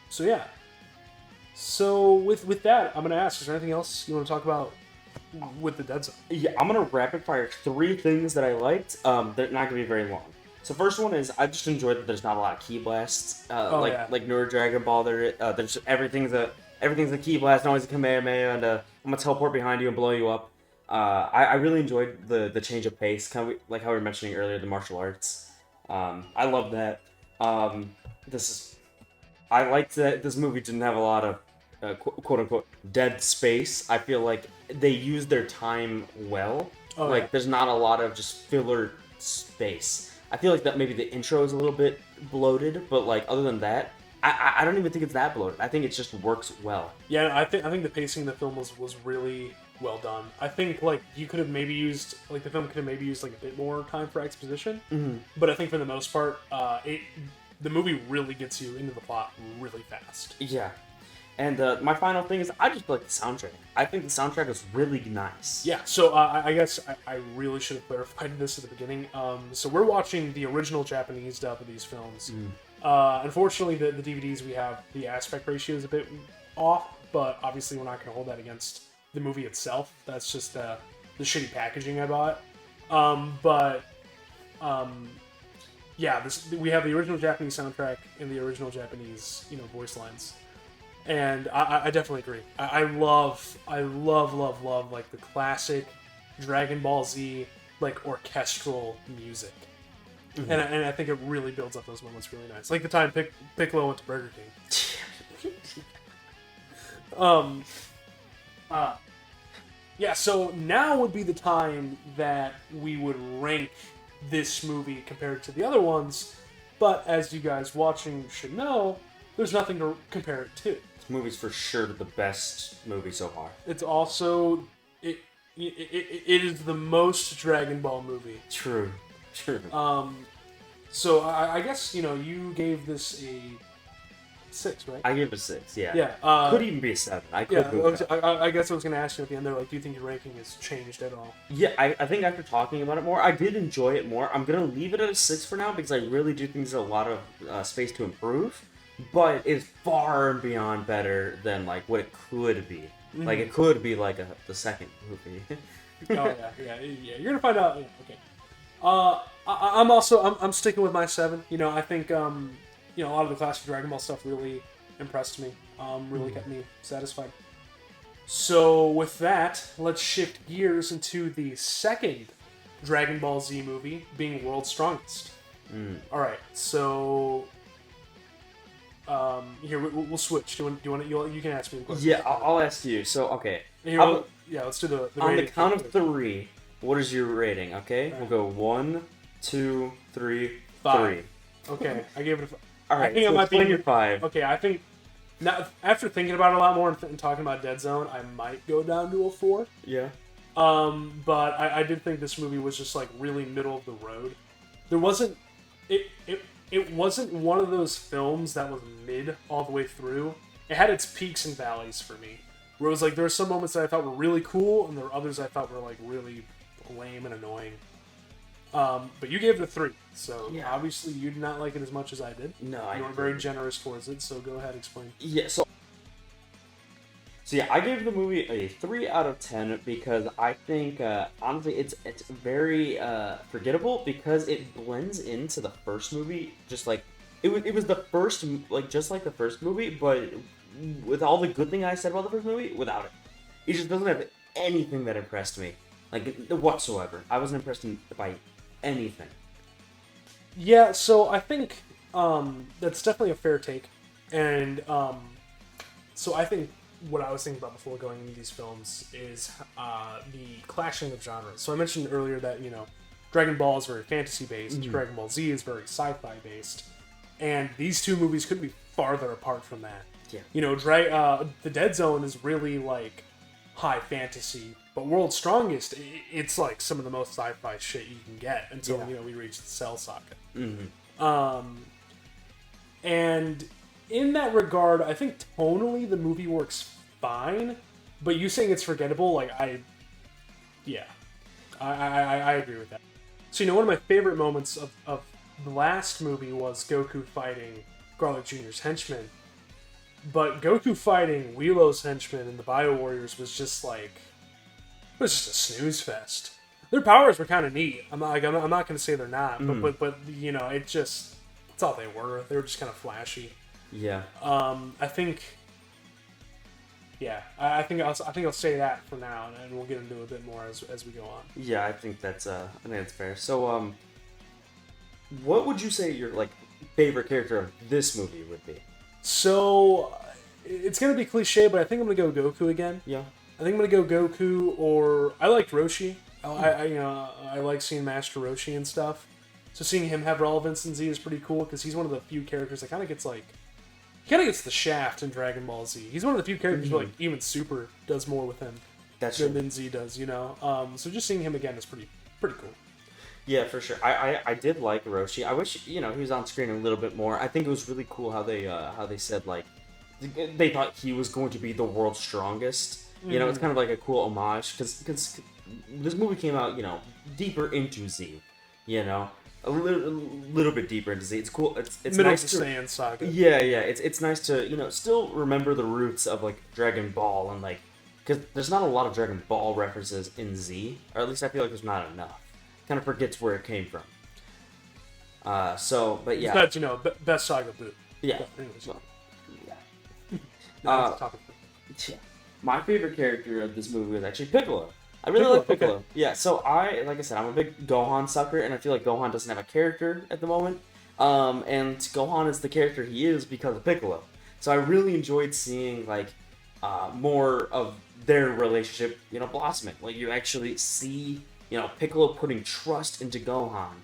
So yeah. So with that, I'm gonna ask: is there anything else you want to talk about with the Dead Zone? Yeah, I'm gonna rapid fire 3 things that I liked. They're not gonna be very long. So first one is I just enjoyed that there's not a lot of ki blasts. Like newer Dragon Ball, there's everything's a ki blast, and always a Kamehameha, and I'm gonna teleport behind you and blow you up. I really enjoyed the change of pace, kind of like how we were mentioning earlier, the martial arts. I love that. I liked that this movie didn't have a lot of quote-unquote dead space. I feel like they used their time well. There's not a lot of just filler space. I feel like that maybe the intro is a little bit bloated, but like other than that, I don't even think it's that bloated. I think it just works well. Yeah, I think the pacing of the film was really well done. I think like you could have maybe used the film could have maybe used like a bit more time for exposition. Mm-hmm. But I think for the most part, the movie really gets you into the plot really fast. Yeah. And my final thing is I just like the soundtrack. I think the soundtrack is really nice. Yeah, so I guess I really should have clarified this at the beginning. So we're watching the original Japanese dub of these films. Unfortunately, the DVDs we have, the aspect ratio is a bit off, but obviously we're not going to hold that against the movie itself. That's just the shitty packaging I bought. Yeah, we have the original Japanese soundtrack and the original Japanese, voice lines, and I definitely agree. I love like the classic Dragon Ball Z like orchestral music, and I think it really builds up those moments really nice. Like the time Piccolo went to Burger King. Yeah. So now would be the time that we would rank this movie compared to the other ones, but as you guys watching should know, there's nothing to compare it to. This movie's for sure the best movie so far. It's also it is the most Dragon Ball movie. True. So I guess you gave this 6, right? I gave it a 6. Yeah. Yeah. Could even be a 7. I could. Yeah. move that. I guess I was gonna ask you at the end there, like, do you think your ranking has changed at all? Yeah, I think after talking about it more, I did enjoy it more. I'm gonna leave it at a 6 for now because I really do think there's a lot of space to improve, but it's far and beyond better than like what it could be. Mm-hmm. Like it could be like the second movie. Oh yeah. You're gonna find out. Yeah, okay. I'm sticking with my 7. You know, I think a lot of the classic Dragon Ball stuff really impressed me. Really kept me satisfied. So with that, let's shift gears into the second Dragon Ball Z movie, being World's Strongest. All right, so here we'll switch. Do you want you can ask me the question. Yeah, I'll ask you. So okay, Here, let's do the on the rating. count of 3. What is your rating? Okay, All right. we'll go 1, 2, 3, 5. 3. Okay, I gave it a. All right, I think so I might be explain your 5. Okay, I think now after thinking about it a lot more and talking about Dead Zone, I might go down to a 4. Yeah. But I did think this movie was just like really middle of the road. There wasn't it wasn't one of those films that was mid all the way through. It had its peaks and valleys for me. Where it was like there were some moments that I thought were really cool, and there were others I thought were like really lame and annoying. But you gave it a 3, so Yeah. obviously you did not like it as much as I did. No, You were very generous towards it, so go ahead, explain. Yeah, so yeah, I gave the movie a 3 out of 10 because I think honestly it's very forgettable because it blends into the first movie just like it was the first like just like the first movie, but with all the good thing I said about the first movie, without it. It just doesn't have anything that impressed me. Like whatsoever. I wasn't impressed by anything. Yeah, so I think that's definitely a fair take, and so I think what I was thinking about before going into these films is the clashing of genres. So I mentioned earlier that Dragon Ball is very fantasy based, Dragon Ball Z is very sci-fi based, and these two movies couldn't be farther apart from that. Yeah. The Dead Zone is really like high fantasy, but World's Strongest, it's like some of the most sci-fi shit you can get until we reach the Cell Saga. And in that regard, I think tonally the movie works fine, but you saying it's forgettable, like I agree with that. So one of my favorite moments of the last movie was Goku fighting Garlic Jr.'s henchmen. But Goku fighting Whilow's henchmen and the Bio Warriors was just like, it was just a snooze fest. Their powers were kind of neat. I'm not going to say they're not, but it's all they were. They were just kind of flashy. Yeah. I think I'll say that for now, and we'll get into it a bit more as we go on. Yeah, I think that's fair. So what would you say your like favorite character of this movie would be? So it's gonna be cliche, but I think I'm gonna go Goku again. Yeah. I think I'm gonna go Goku, or I liked Roshi. I like seeing Master Roshi and stuff. So seeing him have relevance in Z is pretty cool because he's one of the few characters that kind of gets the shaft in Dragon Ball Z. He's one of the few characters where even Super does more with him than Z does. So just seeing him again is pretty cool. Yeah, for sure. I did like Roshi. I wish he was on screen a little bit more. I think it was really cool how they said like they thought he was going to be the world's strongest. It's kind of like a cool homage because this movie came out deeper into Z. A little bit deeper into Z. It's cool. It's Middle nice of the Saiyan saga. Yeah. It's nice to still remember the roots of like Dragon Ball and like because there's not a lot of Dragon Ball references in Z, or at least I feel like there's not enough. Kind of forgets where it came from. But yeah. That's best saga boot. Yeah. But anyways, Well, yeah. that's a topic. Yeah. My favorite character of this movie was actually Piccolo. I really like Piccolo. Okay. Yeah, so like I said, I'm a big Gohan sucker, and I feel like Gohan doesn't have a character at the moment. And Gohan is the character he is because of Piccolo. So I really enjoyed seeing like more of their relationship, blossoming. Like you actually see, Piccolo putting trust into Gohan,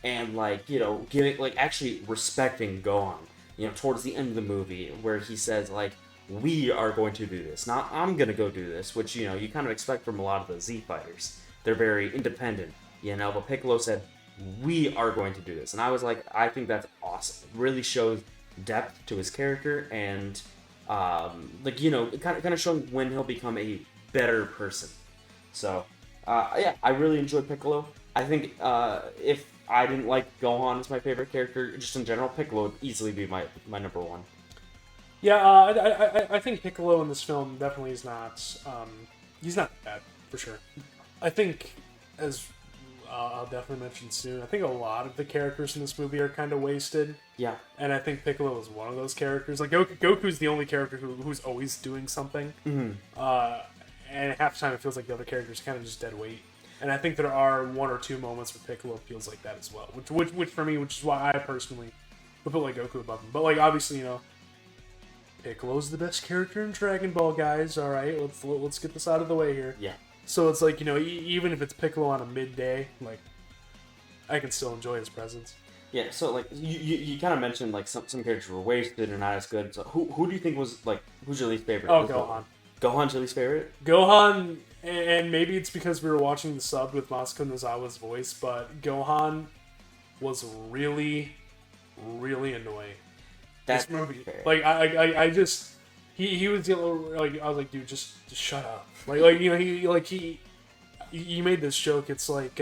and like giving like actually respecting Gohan. Towards the end of the movie, where he says like, we are going to do this, not I'm gonna go do this, which you kind of expect from a lot of the Z fighters. They're very independent, but Piccolo said we are going to do this, and I was like, I think that's awesome. It really shows depth to his character, and like kind of showing when he'll become a better person. So yeah, I really enjoyed Piccolo. I think if I didn't like Gohan as my favorite character, just in general, Piccolo would easily be my number one. Yeah, I think Piccolo in this film definitely is not. He's not bad for sure. I think, as I'll definitely mention soon, I think a lot of the characters in this movie are kind of wasted. Yeah. And I think Piccolo is one of those characters. Like Goku's the only character who's always doing something. Mm-hmm. And half the time it feels like the other characters kind of just dead weight. And I think there are one or two moments where Piccolo feels like that as well. Which for me, which is why I personally would put like Goku above him. But like obviously, Piccolo's the best character in Dragon Ball, guys. All right, let's get this out of the way here. Yeah. So it's like even if it's Piccolo on a midday, like I can still enjoy his presence. Yeah. So like you kind of mentioned like some characters were wasted or not as good. So who do you think was like who's your least favorite? Oh, Gohan. Gohan's your least favorite? Gohan, and maybe it's because we were watching the sub with Masako Nozawa's voice, but Gohan was really, really annoying. That's this movie, fair. like I just he was like I was like, dude, just shut up. He made this joke. It's like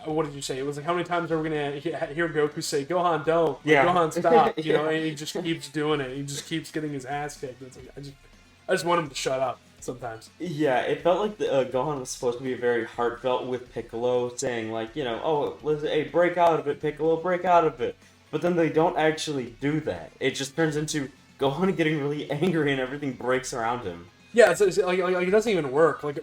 what did you say? It was like, how many times are we gonna hear Goku say, "Gohan, don't," like, Yeah. Gohan, stop, Yeah. And he just keeps doing it. He just keeps getting his ass kicked. It's like I just want him to shut up sometimes. Yeah, it felt like Gohan was supposed to be very heartfelt with Piccolo, saying like, oh, hey, break out of it, Piccolo, break out of it. But then they don't actually do that. It just turns into Gohan getting really angry and everything breaks around him. Yeah, it's like it doesn't even work. Like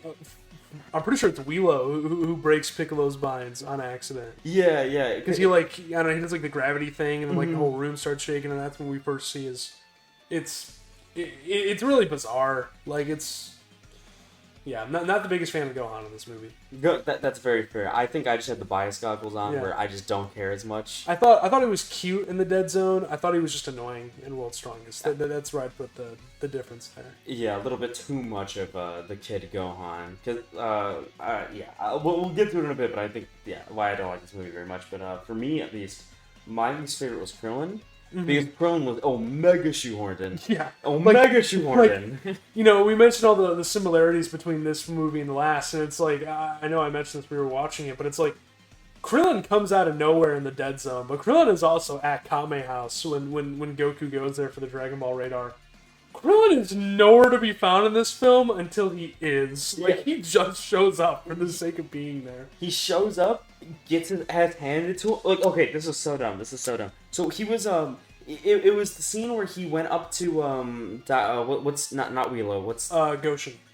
I'm pretty sure it's Willow who breaks Piccolo's binds on accident. Yeah. Because he like I don't know, he does like the gravity thing, and then like the whole room starts shaking, and that's when we first see it's really bizarre. Like not the biggest fan of Gohan in this movie. That's very fair. I think I just had the bias goggles on Yeah. where I just don't care as much. I thought he was cute in the Dead Zone. I thought he was just annoying in World's Strongest. That's where I'd put the difference there. Yeah, a little bit too much of the kid Gohan. Cause we'll get to it in a bit, but I think why I don't like this movie very much. But for me at least, my least favorite was Krillin. Because Krillin was mega shoehorned in. Yeah. Mega shoehorned in. We mentioned all the similarities between this movie and the last, and it's like, I know I mentioned this when we were watching it, but it's like, Krillin comes out of nowhere in the Dead Zone, but Krillin is also at Kame House when Goku goes there for the Dragon Ball radar. Krillin is nowhere to be found in this film until he is. Like, he just shows up for the sake of being there. He shows up, gets his ass handed to him. Like, okay, this is so dumb. So he was it was the scene where he went up to what's not Willow, what's Genshin,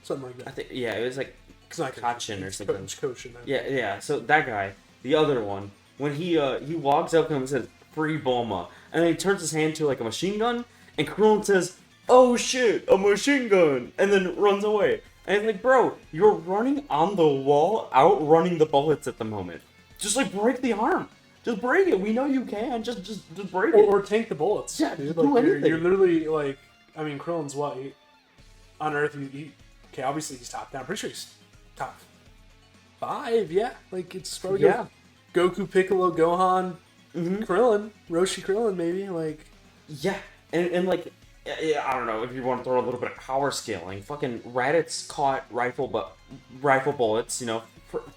something like that. I think it was like It's not Kachin or something. Goshin. Yeah. So that guy, the other one, when he walks up to him and says "Free Bulma," and then he turns his hand to like a machine gun, and Krillin says, "Oh shit, a machine gun," and then runs away. And it's like, bro, you're running on the wall, outrunning the bullets at the moment. Just like break the arm. Just break it. We know you can. Just break it. Or tank the bullets. Yeah, dude. do Like, anything. you're literally like, I mean, Krillin's what? On Earth, okay, obviously he's top down. I'm pretty sure he's top 5. Yeah, like it's probably Goku, Piccolo, Gohan, Krillin, Roshi, Krillin, maybe like. Yeah, and like, I don't know if you want to throw a little bit of power scaling. Fucking Raditz caught rifle bullets.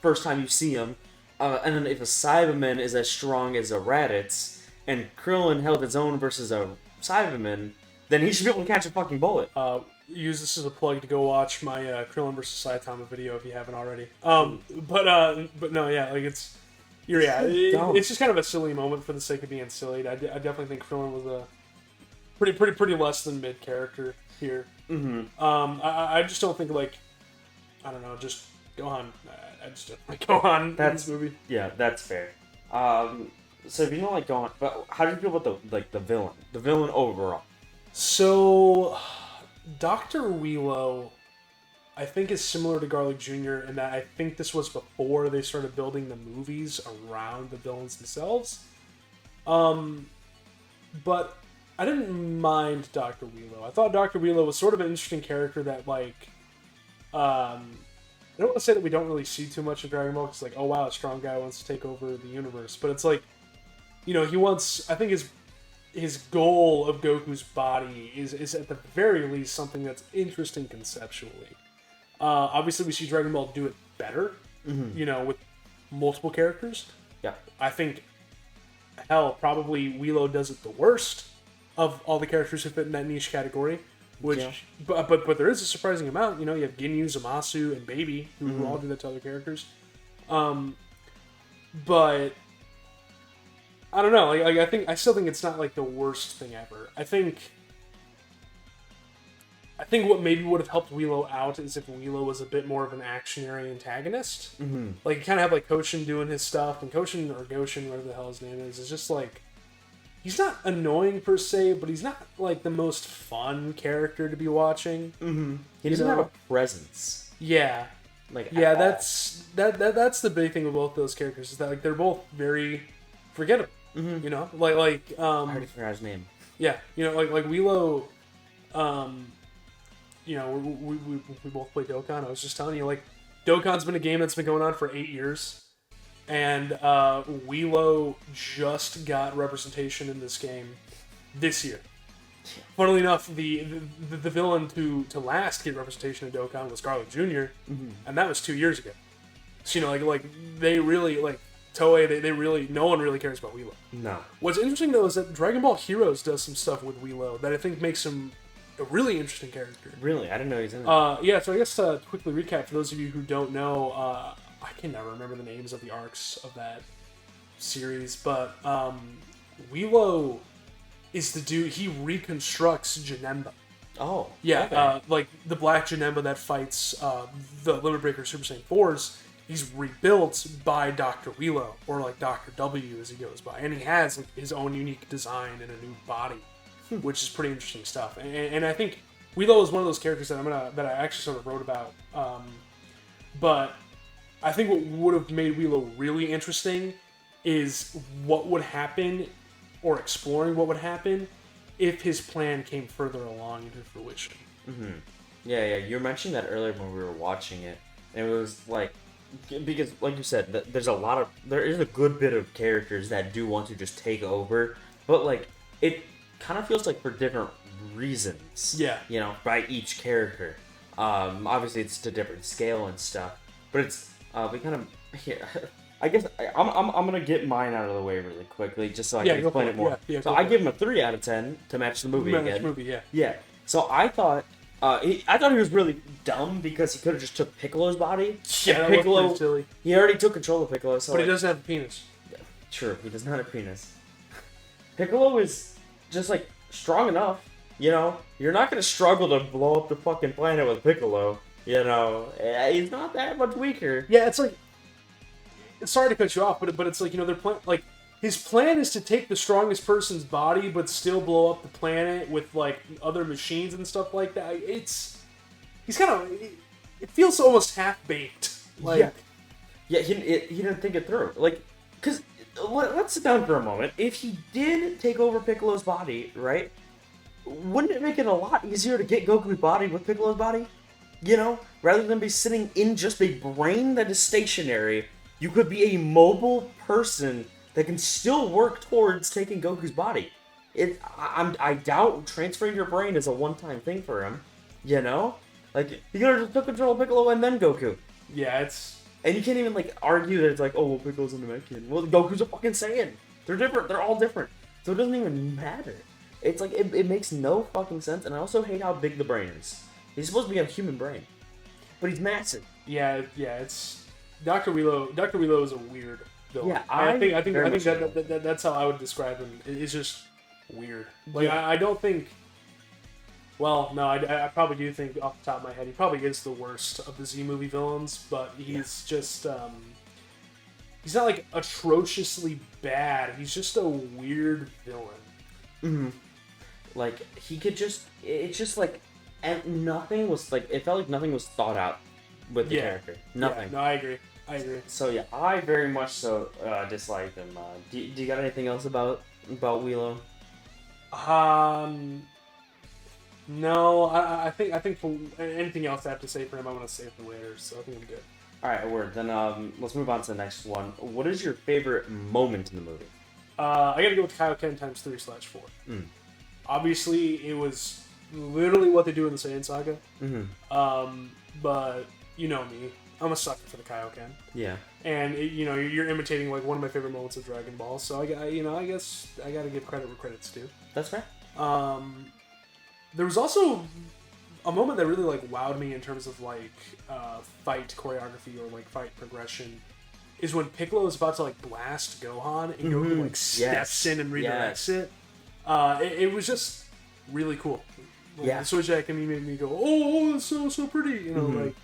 First time you see him. And then if a Cyberman is as strong as a Raditz, and Krillin held his own versus a Cyberman, then he should be able to catch a fucking bullet. Use this as a plug to go watch my Krillin versus Saitama video if you haven't already. But no, yeah, like it's just kind of a silly moment for the sake of being silly. I definitely think Krillin was a pretty less than mid character here. I just don't think like, I don't know, just Gohan. I just don't like Gohan in this movie. Yeah, that's fair. So if you don't like Gohan, but how do you feel about the villain? The villain overall. So, Dr. Wheelo, I think is similar to Garlic Jr. in that I think this was before they started building the movies around the villains themselves. But I didn't mind Dr. Wheelo. I thought Dr. Wheelo was sort of an interesting character that like, I don't want to say that we don't really see too much of Dragon Ball because, like, oh wow, a strong guy wants to take over the universe. But it's like, he wants. I think his goal of Goku's body is at the very least something that's interesting conceptually. Obviously, we see Dragon Ball do it better, with multiple characters. Yeah. I think, hell, probably Wheelo does it the worst of all the characters who fit in that niche category. But there is a surprising amount. You have Ginyu, Zamasu, and Baby, who all do that to other characters. But I don't know. I still think it's not like the worst thing ever. I think what maybe would have helped Wheelo out is if Wheelo was a bit more of an actionary antagonist. Mm-hmm. Like, you kind of have, like, Koshin doing his stuff, and Koshin, or Goshin, whatever the hell his name is just, like, he's not annoying per se, but he's not, like, the most fun character to be watching. Mm-hmm. He doesn't have a presence. Yeah. Like, that's the big thing with both those characters, is that, like, they're both very forgettable. Mm-hmm. I already forgot his name. Yeah, like Wheelo, we both play Dokkan. I was just telling you, like, Dokkan's been a game that's been going on for 8 years, and Wheelo just got representation in this game this year. Funnily enough, the villain to last get representation in Dokkan was Scarlet Jr., and that was 2 years ago. So, like they really, like, Toei, they really, no one really cares about Wheelo. No. What's interesting, though, is that Dragon Ball Heroes does some stuff with Wheelo that I think makes him a really interesting character. Really? I didn't know he's in it. Yeah, so I guess to quickly recap, for those of you who don't know, I can never remember the names of the arcs of that series, but Wheelo is the dude, he reconstructs Janemba. Oh. Yeah, okay. Like the black Janemba that fights the Limit Breaker Super Saiyan 4s, he's rebuilt by Dr. Wheelo, or like Dr. W as he goes by, and he has, like, his own unique design and a new body. Which is pretty interesting stuff, and I think Wheelo is one of those characters that I actually sort of wrote about. But I think what would have made Wheelo really interesting is what would happen, or exploring what would happen, if his plan came further along into fruition. Mm-hmm. Yeah. You mentioned that earlier when we were watching it, and it was like, because like you said, there is a good bit of characters that do want to just take over, but like it kind of feels like for different reasons. Yeah. By each character. Obviously it's to different scale and stuff, but it's we kind of here. I guess I'm gonna get mine out of the way really quickly, just so I can explain it more. So I give him a 3 out of 10 to match the movie again. Yeah. So I thought he was really dumb because he could have just took Piccolo's body. Yeah, Piccolo, that was pretty silly. He already took control of Piccolo, so but he doesn't have a penis. True, he does not have a penis. Piccolo is just, like, strong enough, You're not gonna struggle to blow up the fucking planet with Piccolo, He's not that much weaker. Yeah, it's like, sorry to cut you off, but it's like, they're his plan is to take the strongest person's body, but still blow up the planet with, like, other machines and stuff like that. He's kind of, it feels almost half-baked. Like, yeah, he didn't think it through. Like, because, let's sit down for a moment. If he did take over Piccolo's body, right, wouldn't it make it a lot easier to get Goku's body with Piccolo's body? Rather than be sitting in just a brain that is stationary, you could be a mobile person that can still work towards taking Goku's body. I doubt transferring your brain is a one-time thing for him, Like, he could have just took control of Piccolo and then Goku. Yeah, And you can't even, like, argue that it's like, oh, well, Piccolo's a Namekian. Well, Goku's a fucking Saiyan. They're different. They're all different. So it doesn't even matter. It's like, it makes no fucking sense, and I also hate how big the brain is. He's supposed to be a human brain. But he's massive. Yeah, it's... Dr. Wheelo is a weird villain. Yeah, I think that's how I would describe him. It's just weird. Like, yeah. I don't think... Well, no, I probably do think, off the top of my head, he probably is the worst of the Z movie villains, but he's just, he's not, like, atrociously bad. He's just a weird villain. Mm-hmm. Like, he could just, it's just, like, and nothing was, like, it felt like nothing was thought out with the character. Nothing. Yeah, no, I agree. So, yeah, I very much so disliked him. Do you got anything else about Wheelo? No, I think for anything else I have to say for him, I want to save for later, so I think I'm good. Alright, word. Then let's move on to the next one. What is your favorite moment in the movie? I gotta go with Kaioken times 3/4. Mm. Obviously, it was literally what they do in the Saiyan Saga. Mm-hmm. But you know me, I'm a sucker for the Kaioken. Yeah. And you're imitating like one of my favorite moments of Dragon Ball, so I guess I gotta give credit where credit's due. That's fair. There was also a moment that really like wowed me in terms of like fight choreography or like fight progression. Is when Piccolo is about to like blast Gohan and Goku like steps in and redirects it. It was just really cool. Like, the switch act and he made me go, oh, it's so pretty, like,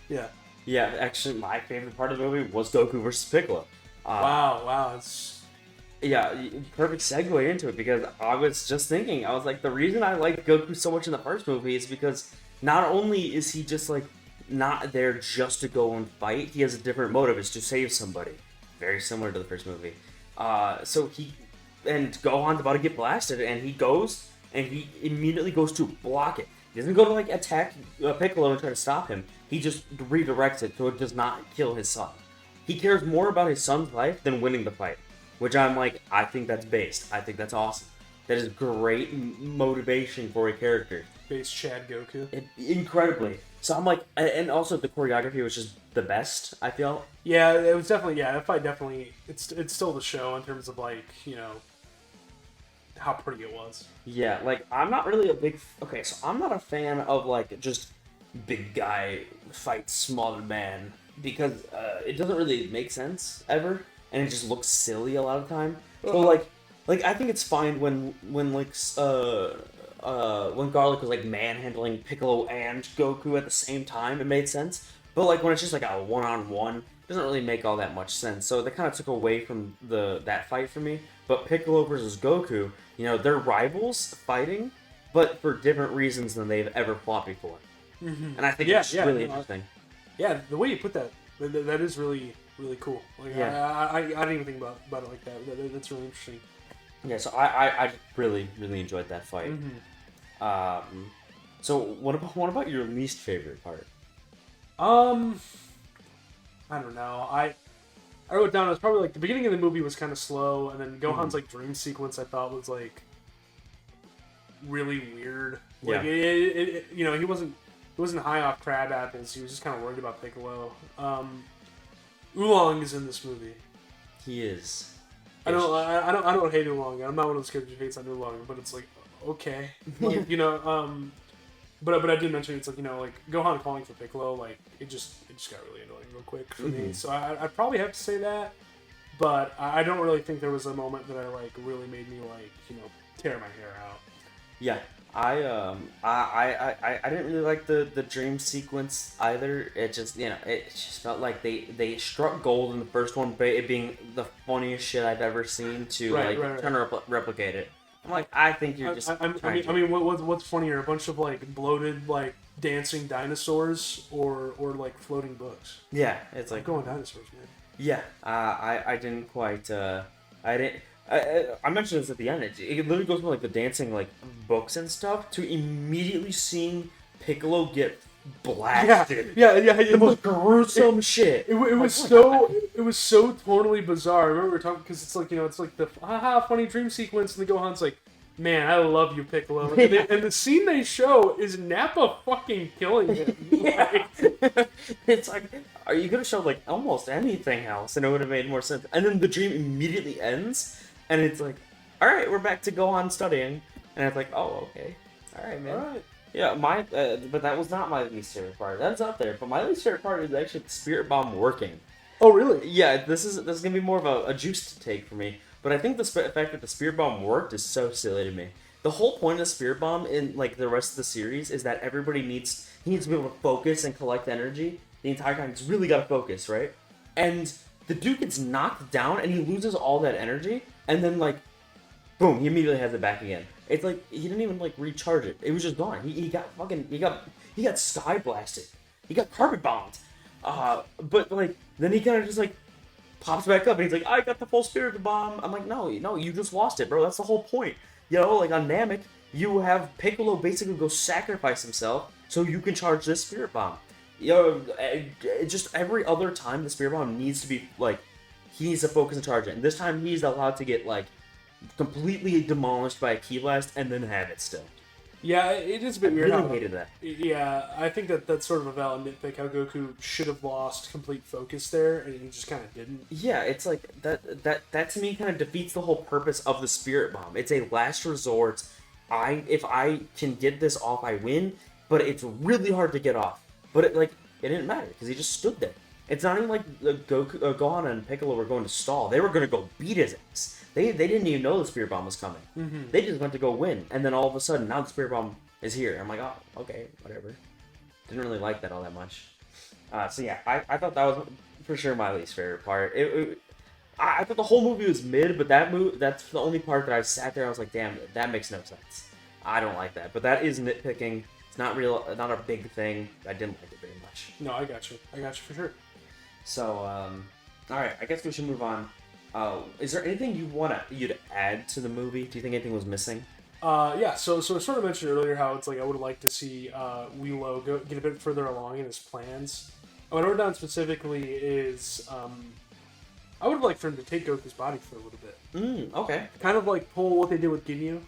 yeah. Yeah, actually, my favorite part of the movie was Goku versus Piccolo. Wow, it's... Yeah, perfect segue into it, because I was just thinking, I was like, the reason I like Goku so much in the first movie is because not only is he just, like, not there just to go and fight, he has a different motive, is to save somebody. Very similar to the first movie. And Gohan's about to get blasted, and he goes, and he immediately goes to block it. He doesn't go to, like, attack Piccolo and try to stop him. He just redirects it so it does not kill his son. He cares more about his son's life than winning the fight. Which I'm like, I think that's based. I think that's awesome. That is great motivation for a character. Base Chad Goku. Incredibly. So I'm like, and also the choreography was just the best, I feel. Yeah, it was definitely, that fight definitely, it's still the show in terms of like, how pretty it was. Yeah, like, I'm not really so I'm not a fan of like, just big guy fights smaller man, because it doesn't really make sense, ever. And it just looks silly a lot of the time. So like I think it's fine when Garlic was like manhandling Piccolo and Goku at the same time, it made sense. But like when it's just like a one-on-one, it doesn't really make all that much sense. So they kind of took away from that fight for me. But Piccolo versus Goku, they're rivals fighting, but for different reasons than they've ever fought before. Mm-hmm. And I think it's really interesting. Yeah, the way you put that is really cool. Like, yeah. I didn't even think about it like that. That's really interesting. Yeah, so I really enjoyed that fight. Mm-hmm. So what about your least favorite part? I don't know. I wrote down, it was probably like the beginning of the movie was kind of slow, and then Gohan's like dream sequence I thought was like really weird. Like he wasn't high off crab apples. He was just kind of worried about Piccolo. Oolong is in this movie. He is. I don't hate Oolong. I'm not one of those kids who hates on Oolong, but it's like, okay, like, but I did mention it's like like Gohan calling for Piccolo, like it just got really annoying real quick for me. So I'd probably have to say that, but I don't really think there was a moment that I like really made me like tear my hair out. Yeah. I didn't really like the dream sequence either. It just it just felt like they struck gold in the first one, but it being the funniest shit I've ever seen to trying to replicate it. I'm like, I think you're just. I mean, what's funnier, a bunch of like bloated like dancing dinosaurs or like floating books? Yeah, it's like going dinosaurs, man. Yeah, I didn't quite. I mentioned this at the end. It literally goes from like the dancing like books and stuff to immediately seeing Piccolo get blasted. Yeah. The most gruesome shit. It was so totally bizarre. I remember we were talking because it's like it's like the funny dream sequence, and the Gohan's like, man, I love you, Piccolo. And the scene they show is Nappa fucking killing him. Yeah. It's like, are you gonna show like almost anything else, and it would have made more sense. And then the dream immediately ends. And it's like, all right, we're back to Gohan studying, and it's like, oh, okay, all right, man. All right. Yeah, but that was not my least favorite part. That's up there, but my least favorite part is actually the Spirit Bomb working. Oh, really? Yeah, this is gonna be more of a juiced take for me. But I think the fact that the Spirit Bomb worked is so silly to me. The whole point of the Spirit Bomb in like the rest of the series is that everybody needs to be able to focus and collect energy the entire time. He's really got to focus, right? And the dude gets knocked down and he loses all that energy. And then, like, boom, he immediately has it back again. It's like, he didn't even, like, recharge it. It was just gone. He got sky blasted. He got carpet bombed. But, like, then he kind of just, like, pops back up and he's like, I got the full Spirit Bomb. I'm like, no, you just lost it, bro. That's the whole point. Like, on Namek, you have Piccolo basically go sacrifice himself so you can charge this Spirit Bomb. Just every other time the Spirit Bomb needs to be, like, he needs to focus and charge it. And this time he's allowed to get like completely demolished by a key blast and then have it still. Yeah, it is a bit I weird. really hated that. Yeah, I think that's sort of a valid nitpick. How Goku should have lost complete focus there, and he just kind of didn't. Yeah, it's like that to me kind of defeats the whole purpose of the Spirit Bomb. It's a last resort. If I can get this off, I win. But it's really hard to get off. But it didn't matter because he just stood there. It's not even like Gohan and Piccolo were going to stall. They were going to go beat his ass. They didn't even know the Spirit Bomb was coming. Mm-hmm. They just went to go win. And then all of a sudden, now the Spirit Bomb is here. I'm like, oh, okay, whatever. Didn't really like that all that much. So yeah, I thought that was for sure my least favorite part. I thought the whole movie was mid, but that's the only part that I sat there. I was like, damn, that makes no sense. I don't like that. But that is nitpicking. It's not a big thing. I didn't like it very much. No, I got you for sure. So, all right, I guess we should move on. Is there anything you to add to the movie? Do you think anything was missing? Yeah. So I sort of mentioned earlier how it's like I would have liked to see Willow get a bit further along in his plans. What I wrote down specifically is I would have liked for him to take Goku's body for a little bit. Okay. Kind of like pull what they did with Ginyu.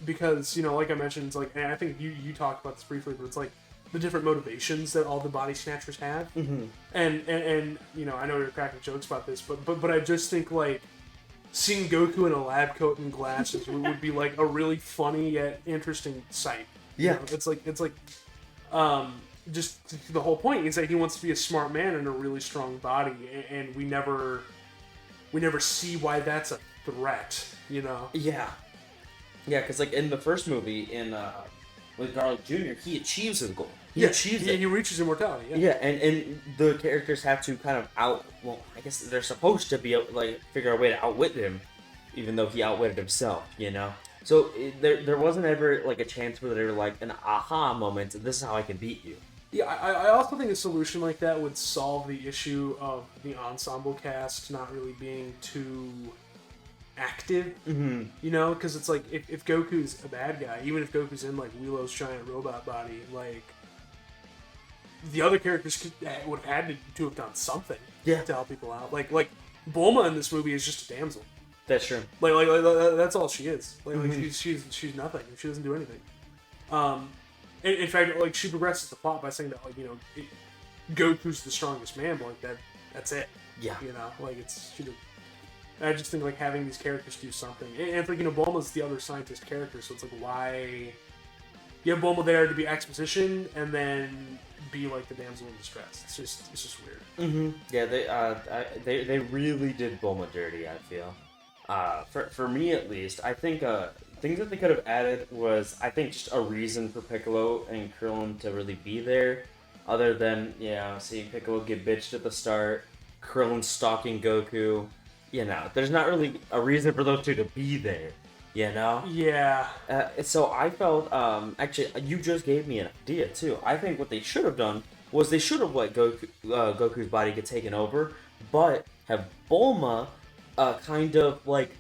Because, like I mentioned, it's like, and I think you talked about this briefly, but it's like the different motivations that all the body snatchers have. Mm-hmm. And I know you're cracking jokes about this, but I just think like seeing Goku in a lab coat and glasses would be like a really funny yet interesting sight. Yeah. It's like just the whole point is that he wants to be a smart man in a really strong body, and we never see why that's a threat. Yeah. Yeah, because like in the first movie, with Garlic Jr., he achieves his goal. He achieves it. He reaches immortality. Yeah. Yeah, and the characters have to kind of I guess they're supposed to be like figure a way to outwit him, even though he outwitted himself. So there wasn't ever like a chance where they were like an aha moment. This is how I can beat you. Yeah, I also think a solution like that would solve the issue of the ensemble cast not really being too active. Mm-hmm. Because it's like if Goku's a bad guy, even if Goku's in like Willow's giant robot body, like the other characters would have had to have done something to help people out. Like Bulma in this movie is just a damsel. That's true. Like that's all she is. Like she's nothing. She doesn't do anything. In fact, like she progresses the plot by saying that Goku's the strongest man, but like that's it. Yeah. Like it's I just think like having these characters do something, and it's like Bulma's the other scientist character, so it's like why you have Bulma there to be exposition and then be like the damsel in distress. It's just weird. Mm-hmm. Yeah, they really did Bulma dirty. I feel. For me at least, I think things that they could have added was just a reason for Piccolo and Krillin to really be there, other than seeing Piccolo get bitched at the start, Krillin stalking Goku. There's not really a reason for those two to be there. Yeah. So I felt actually you just gave me an idea too. I think what they should have done was they should have let Goku's body get taken over, but have Bulma kind of like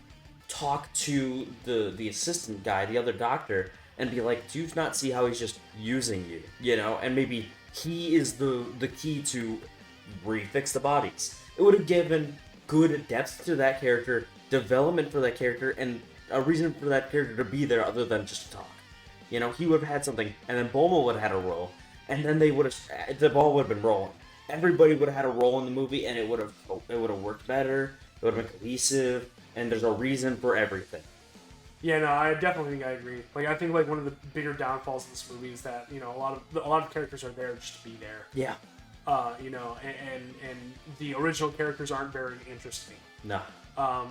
talk to the assistant guy, the other doctor, and be like, do you not see how he's just using you? And maybe he is the key to refix the bodies. It would have given good depth to that character, development for that character, and a reason for that character to be there other than just to talk. He would have had something, and then Bulma would have had a role, and then the ball would have been rolling. Everybody would have had a role in the movie, and it would have worked better. It would have been cohesive, and there's a reason for everything. Yeah, no, I definitely think I agree. Like, I think like one of the bigger downfalls of this movie is that a lot of characters are there just to be there. Yeah. And the original characters aren't very interesting. No.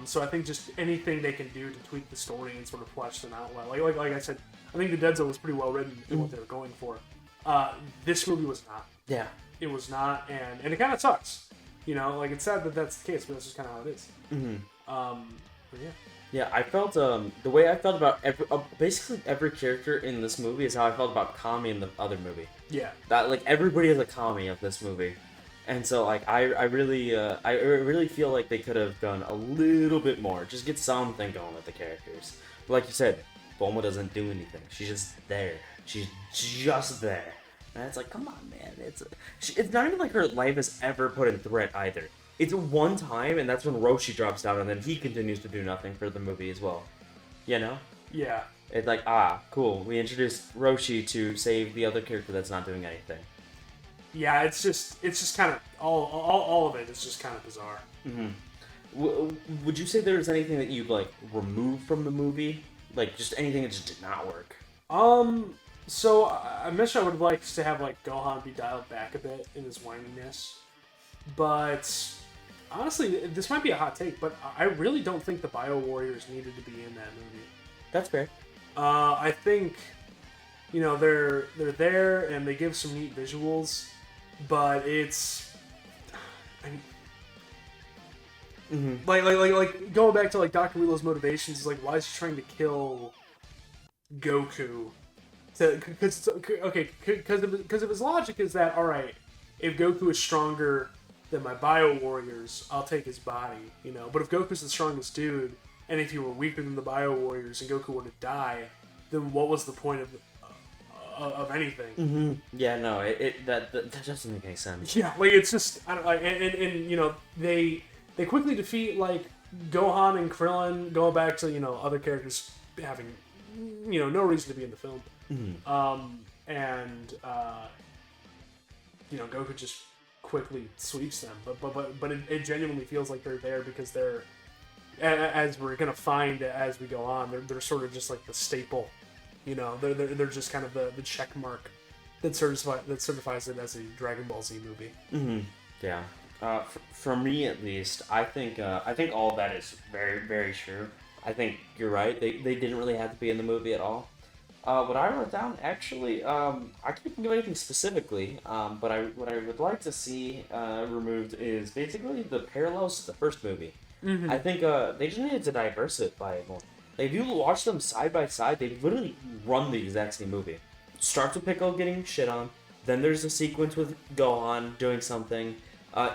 So I think just anything they can do to tweak the story and sort of flesh them out well. Like I said, I think the Dead Zone was pretty well written in what they were going for. This movie was not. Yeah. It was not, and it kind of sucks. Like it's sad that that's the case, but that's just kind of how it is. Mm-hmm. But yeah. Yeah, I felt the way I felt about basically every character in this movie is how I felt about Kami in the other movie. Yeah. That like everybody is a Kami of this movie, and so like I really feel like they could have done a little bit more, just get something going with the characters. But like you said, Bulma doesn't do anything. She's just there. She's just there, and it's like, come on, man. It's not even like her life is ever put in threat either. it's one time, and that's when Roshi drops down, and then he continues to do nothing for the movie as well. You know? Yeah. It's like, cool. We introduced Roshi to save the other character that's not doing anything. Yeah, it's just kind of all of it is just kind of bizarre. Would you say there's anything that you'd like remove from the movie? Like just anything that just did not work? So I mentioned I would like to have like Gohan be dialed back a bit in his whininess, but honestly, this might be a hot take, but I really don't think the Bio Warriors needed to be in that movie. That's fair. I think, they're there and they give some neat visuals, but it's, like going back to like Dr. Wheeler's motivations is like, why is he trying to kill Goku? Because of his logic is that, all right, if Goku is stronger than my Bio Warriors, I'll take his body, But if Goku's the strongest dude, and if he were weaker than the Bio Warriors and Goku were to die, then what was the point of anything? Mm-hmm. Yeah, no, that doesn't make any sense. Yeah, like it's just I don't like, and they quickly defeat like Gohan and Krillin, going back to other characters having no reason to be in the film. And Goku just quickly sweeps them, but it genuinely feels like they're there because they're, as we're gonna find as we go on, they're sort of just like the staple, they're just kind of the check mark that certifies it as a Dragon Ball Z movie. Yeah. For me at least, I think all of that is very, very true. I think you're right. They didn't really have to be in the movie at all. What I wrote down, actually, I can't think of anything specifically, but what I would like to see removed is basically the parallels to the first movie. I think they just needed to diversify it more. Like, if you watch them side by side, they literally run the exact same movie. It starts with Piccolo getting shit on, then there's a sequence with Gohan doing something,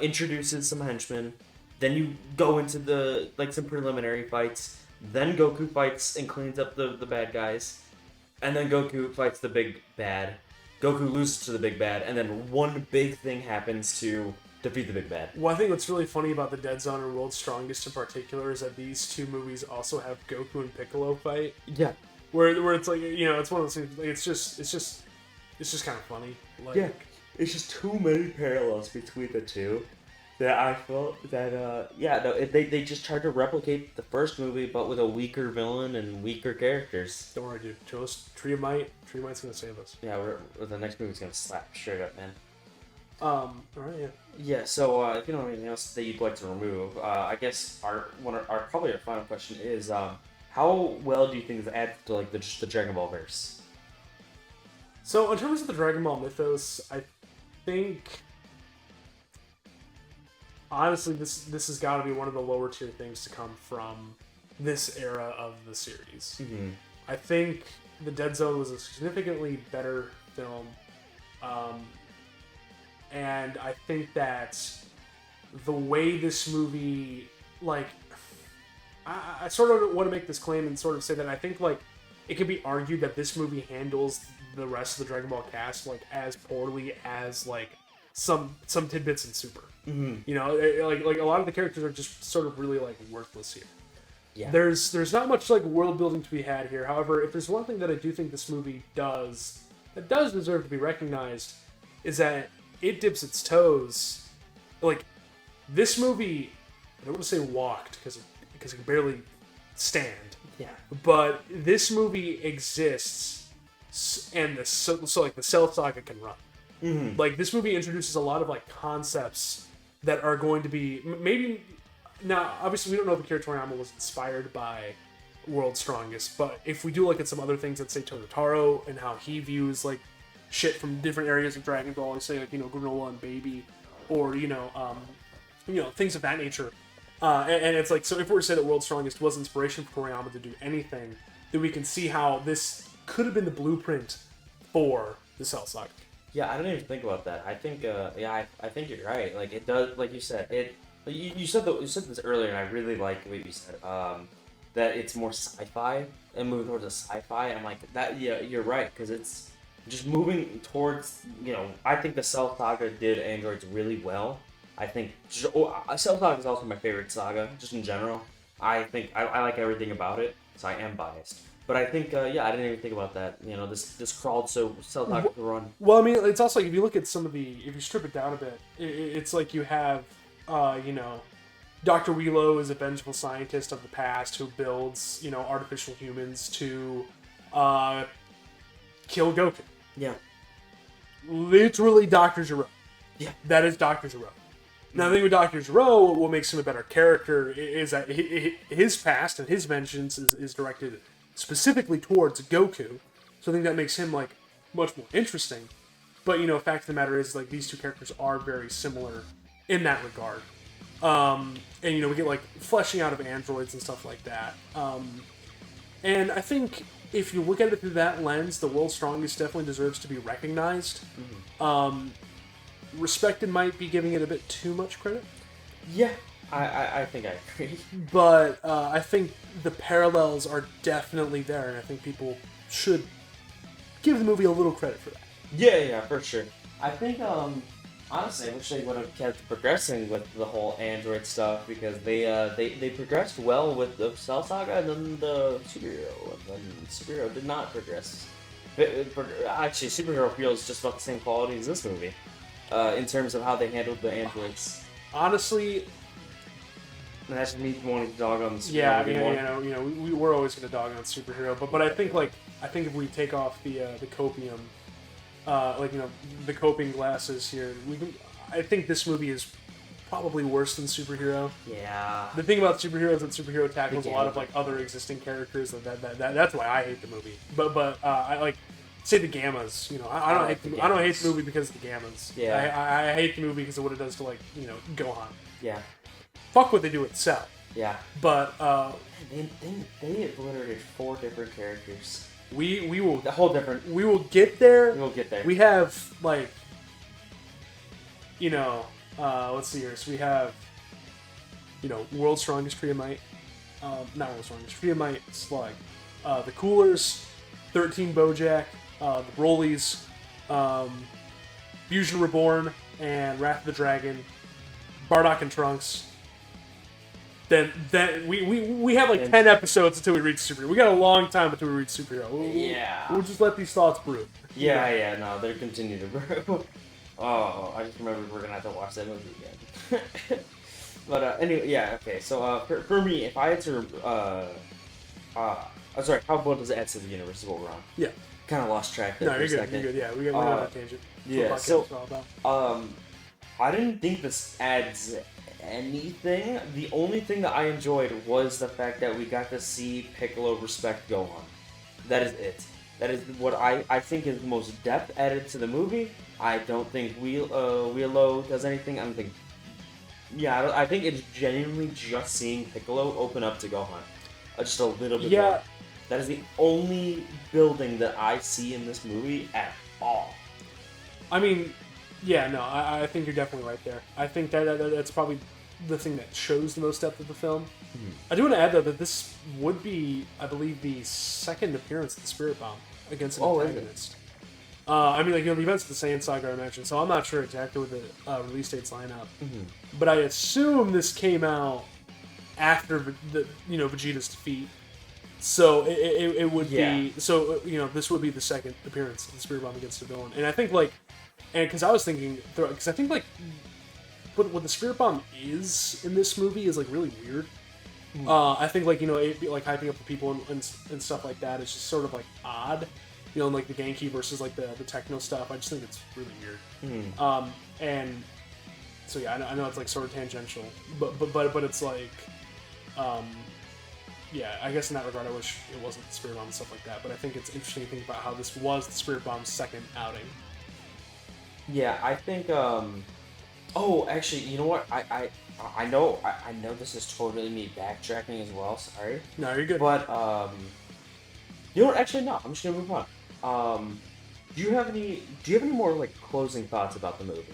introduces some henchmen, then you go into some preliminary fights, then Goku fights and cleans up the bad guys. And then Goku fights the big bad. Goku loses to the big bad, and then one big thing happens to defeat the big bad. Well, I think what's really funny about the Dead Zone and World's Strongest in particular is that these two movies also have Goku and Piccolo fight. Yeah. Where it's like, it's one of those things. Like, it's just kind of funny. Like, yeah. It's just too many parallels between the two that I felt that they just tried to replicate the first movie, but with a weaker villain and weaker characters. Don't worry, dude. Trio-Might's gonna save us. Yeah, the next movie's gonna slap straight up, man. Alright, yeah. Yeah, so if you don't have anything else that you'd like to remove, I guess probably our final question is, how well do you think this adds to like the Dragon Ball verse? So in terms of the Dragon Ball mythos, I think honestly this has got to be one of the lower tier things to come from this era of the series. I think the Dead Zone was a significantly better film. And I think that the way this movie, like, I sort of want to make this claim and sort of say that I think, like, it could be argued that this movie handles the rest of the Dragon Ball cast, like, as poorly as, like, some tidbits in Super. Like a lot of the characters are just sort of really, like, worthless here. Yeah. There's not much, like, world building to be had here. However, if there's one thing that I do think this movie does, that does deserve to be recognized, is that it dips its toes. Like, this movie, I don't want to say walked because it can barely stand. Yeah. But this movie exists, and so like the Cell Saga can run. Like, this movie introduces a lot of like concepts that are going to be maybe. Now, obviously, we don't know if Akira Toriyama was inspired by World's Strongest, but if we do look at some other things, let's say Totaro and how he views like shit from different areas of Dragon Ball, like say like Granola and Baby, or things of that nature. And it's like, so if we were to say that World's Strongest was inspiration for Toriyama to do anything, then we can see how this could have been the blueprint for the Cell Saga. Yeah, I didn't even think about that. I think, I think you're right. Like, it does, like you said, you said this earlier, and I really like what you said. That it's more sci-fi and moving towards a sci-fi. I'm like that. Yeah, you're right, because it's just moving towards. I think the Cell Saga did androids really well, I think Cell Saga is also my favorite saga, just in general. I think I like everything about it, so I am biased. But I think, yeah, I didn't even think about that. You know, this crawled so Cell Saga could run. Well, I mean, it's also like if you look at some of the, if you strip it down a bit, it's like you have, you know, Dr. Wheelo is a vengeful scientist of the past who builds, you know, artificial humans to kill Goku. Yeah. Literally Dr. Gero. Yeah. That is Dr. Gero. Now, the thing with Dr. Gero, what makes him a better character is that his past and his vengeance is directed specifically towards Goku. So I think that makes him, like, much more interesting. But, you know, fact of the matter is, like, these two characters are very similar in that regard. And, you know, we get, like, fleshing out of androids and stuff like that. And I think if you look at it through that lens, the World's Strongest definitely deserves to be recognized. Mm-hmm. Respected might be giving it a bit too much credit. Yeah, I think I agree. But I think the parallels are definitely there, and I think people should give the movie a little credit for that. Yeah, for sure. I think, honestly, I wish they would have kept progressing with the whole Android stuff, because they progressed well with the Cell Saga and then the Superhero, and then Superhero did not progress. Actually, Superhero feels just about the same quality as this movie, in terms of how they handled the androids. Honestly, and that's me wanting to dog on the Superhero. Yeah, you know, we're always going to dog on Superhero, but I think if we take off the copium, like, you know, the coping glasses here, I think this movie is probably worse than Superhero. Yeah. The thing about Superhero is that Superhero tackles a lot of, like, other existing characters. That's why I hate the movie. But I like. Say the Gammas, you know. I don't hate the movie because of the Gammas. Yeah. I hate the movie because of what it does to, like, you know, Gohan. Yeah. Fuck what they do with Cell. Yeah. But they obliterated 4 different characters. We will the whole different. We will get there. We will get there. We have, like, you know, let's see here. So we have, you know, World's Strongest Triamite, not World's Strongest Triamite Slug, the Coolers, 13 Bojack. The Brolys, Fusion Reborn, and Wrath of the Dragon, Bardock and Trunks. Then we have like 10 episodes until we reach Superhero. We got a long time until we reach Superhero. We'll just let these thoughts brew. Yeah, no, they're continue to brew. Oh, I just remembered we're gonna have to watch that movie again. But anyway, yeah, okay. So for me, if I had to, sorry, how well does it add to the universe? Is what we're on. Yeah. Kind of lost track there. No, you're good. You're good. Yeah, we're on a tangent. Yeah. So, I didn't think this adds anything. The only thing that I enjoyed was the fact that we got to see Piccolo respect Gohan. That is it. That is what I think is the most depth added to the movie. I don't think Wheelo does anything. I don't think. Yeah, I think it's genuinely just seeing Piccolo open up to Gohan, just a little bit. Yeah. More. That is the only building that I see in this movie at all. I mean, yeah, no, I think you're definitely right there. I think that's probably the thing that shows the most depth of the film. Mm-hmm. I do want to add, though, that this would be, I believe, the second appearance of the Spirit Bomb against an antagonist. I mean, like, you know, the events of the Saiyan Saga I mentioned, so I'm not sure exactly what the release dates line up. Mm-hmm. But I assume this came out after Vegeta's defeat. So it would be, so, you know, this would be the second appearance of the Spirit Bomb against a villain. And I think, like, and because I was thinking, because I think, like, what the Spirit Bomb is in this movie is, like, really weird. I think, like, you know, it, like, hyping up the people and stuff like that is just sort of, like, odd. You know, like the Genki versus, like, the techno stuff. I just think it's really weird. And so, yeah, I know it's, like, sort of tangential, but it's, like, yeah, I guess in that regard, I wish it wasn't the Spirit Bomb and stuff like that. But I think it's interesting to think about how this was the Spirit Bomb's second outing. Yeah, I think. Oh, actually, you know what? I know this is totally me backtracking as well. Sorry. No, you're good. But you know what? Actually, no. I'm just gonna move on. Do you have any more, like, closing thoughts about the movie?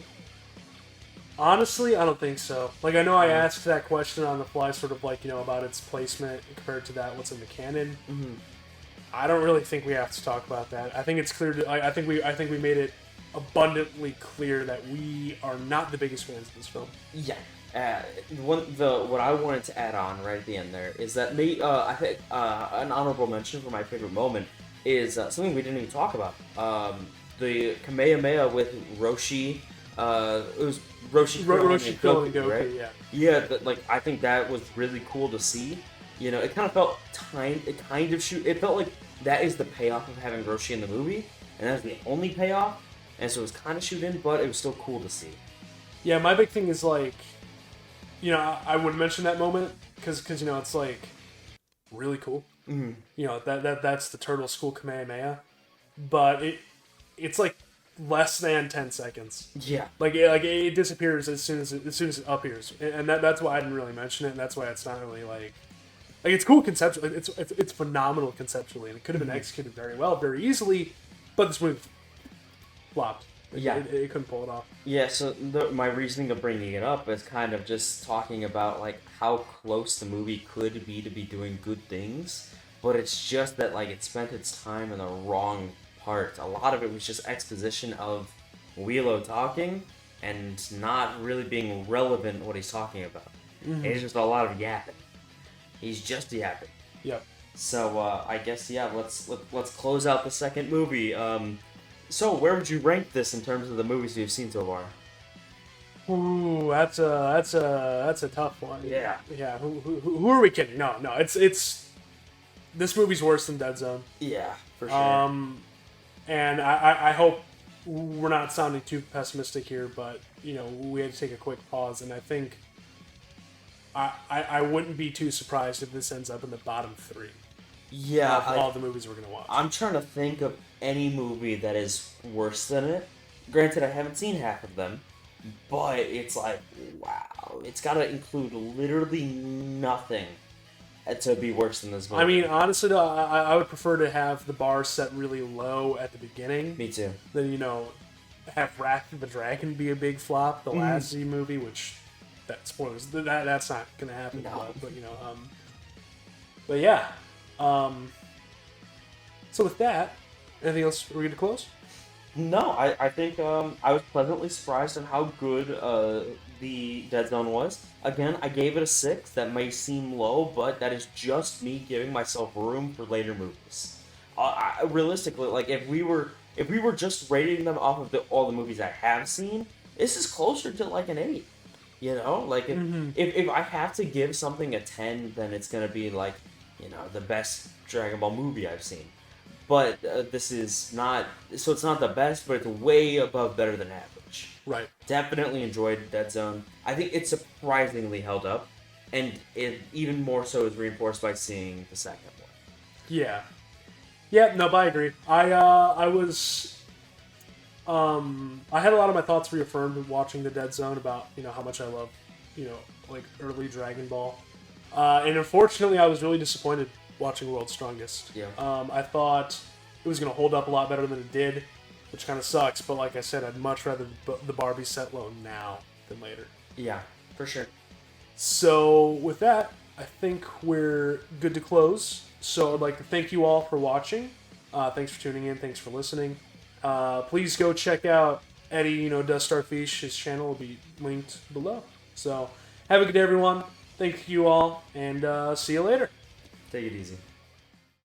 Honestly, I don't think so. Like, I know I asked that question on the fly, sort of like, you know, about its placement compared to that what's in the canon. Mm-hmm. I don't really think we have to talk about that. I think it's clear. I think we made it abundantly clear that we are not the biggest fans of this film. Yeah. What I wanted to add on right at the end there is that I think an honorable mention for my favorite moment is something we didn't even talk about. The Kamehameha with Roshi. It was Roshi Roshi and Goku, right? yeah. Yeah, I think that was really cool to see. It kind of felt it felt like that is the payoff of having Roshi in the movie, and that's the only payoff. And so it was kind of shoot in, but it was still cool to see. Yeah, my big thing is like, I would mention that moment because it's like really cool. Mm-hmm. That's the Turtle School Kamehameha, but it's like less than 10 seconds. Yeah, it disappears as soon as it appears, and that's why I didn't really mention it, and that's why it's not really like it's cool conceptually. It's phenomenal conceptually, and it could have been executed very well, very easily, but this movie flopped. It couldn't pull it off. Yeah, so my reasoning of bringing it up is kind of just talking about like how close the movie could be to be doing good things, but it's just that like it spent its time in the wrong part. A lot of it was just exposition of Willow talking and not really being relevant what he's talking about. Mm-hmm. It's just a lot of yapping. He's just yapping. Yep. So I guess let's close out the second movie. So where would you rank this in terms of the movies you've seen so far? Ooh, that's a tough one. Yeah. Yeah. Who are we kidding? No. It's this movie's worse than Dead Zone. Yeah, for sure. And I hope we're not sounding too pessimistic here, but we had to take a quick pause, and I think I wouldn't be too surprised if this ends up in the bottom 3. Yeah, of all the movies we're gonna watch. I'm trying to think of any movie that is worse than it. Granted, I haven't seen half of them, but it's like, wow, it's got to include literally nothing to be worse than this movie. I mean, honestly, though, I would prefer to have the bar set really low at the beginning. Me too. Than have Wrath of the Dragon be a big flop, the last Z movie, which spoilers. That's not gonna happen. No. But yeah. So with that, anything else we're going to close? No, I think I was pleasantly surprised on how good the Dead Zone was. Again, I gave it a 6. That may seem low, but that is just me giving myself room for later movies. Realistically, like if we were just rating them off of all the movies I have seen, this is closer to like an 8. Like if I have to give something a 10, then it's gonna be like the best Dragon Ball movie I've seen. But this is not, so it's not the best, but it's way above better than average. Right. Definitely enjoyed Dead Zone. I think it surprisingly held up, and it even more so is reinforced by seeing the second one. Yeah. Yeah, no, but I agree. I had a lot of my thoughts reaffirmed watching the Dead Zone about, how much I love, like early Dragon Ball. And unfortunately, I was really disappointed watching World's Strongest. Yeah. I thought it was going to hold up a lot better than it did, which kind of sucks. But like I said, I'd much rather the bar be set low now than later. Yeah, for sure. So with that, I think we're good to close. So I'd like to thank you all for watching. Thanks for tuning in. Thanks for listening. Please go check out Eddie, Does Starfish. His channel will be linked below. So have a good day, everyone. Thank you all, and see you later. Take it easy.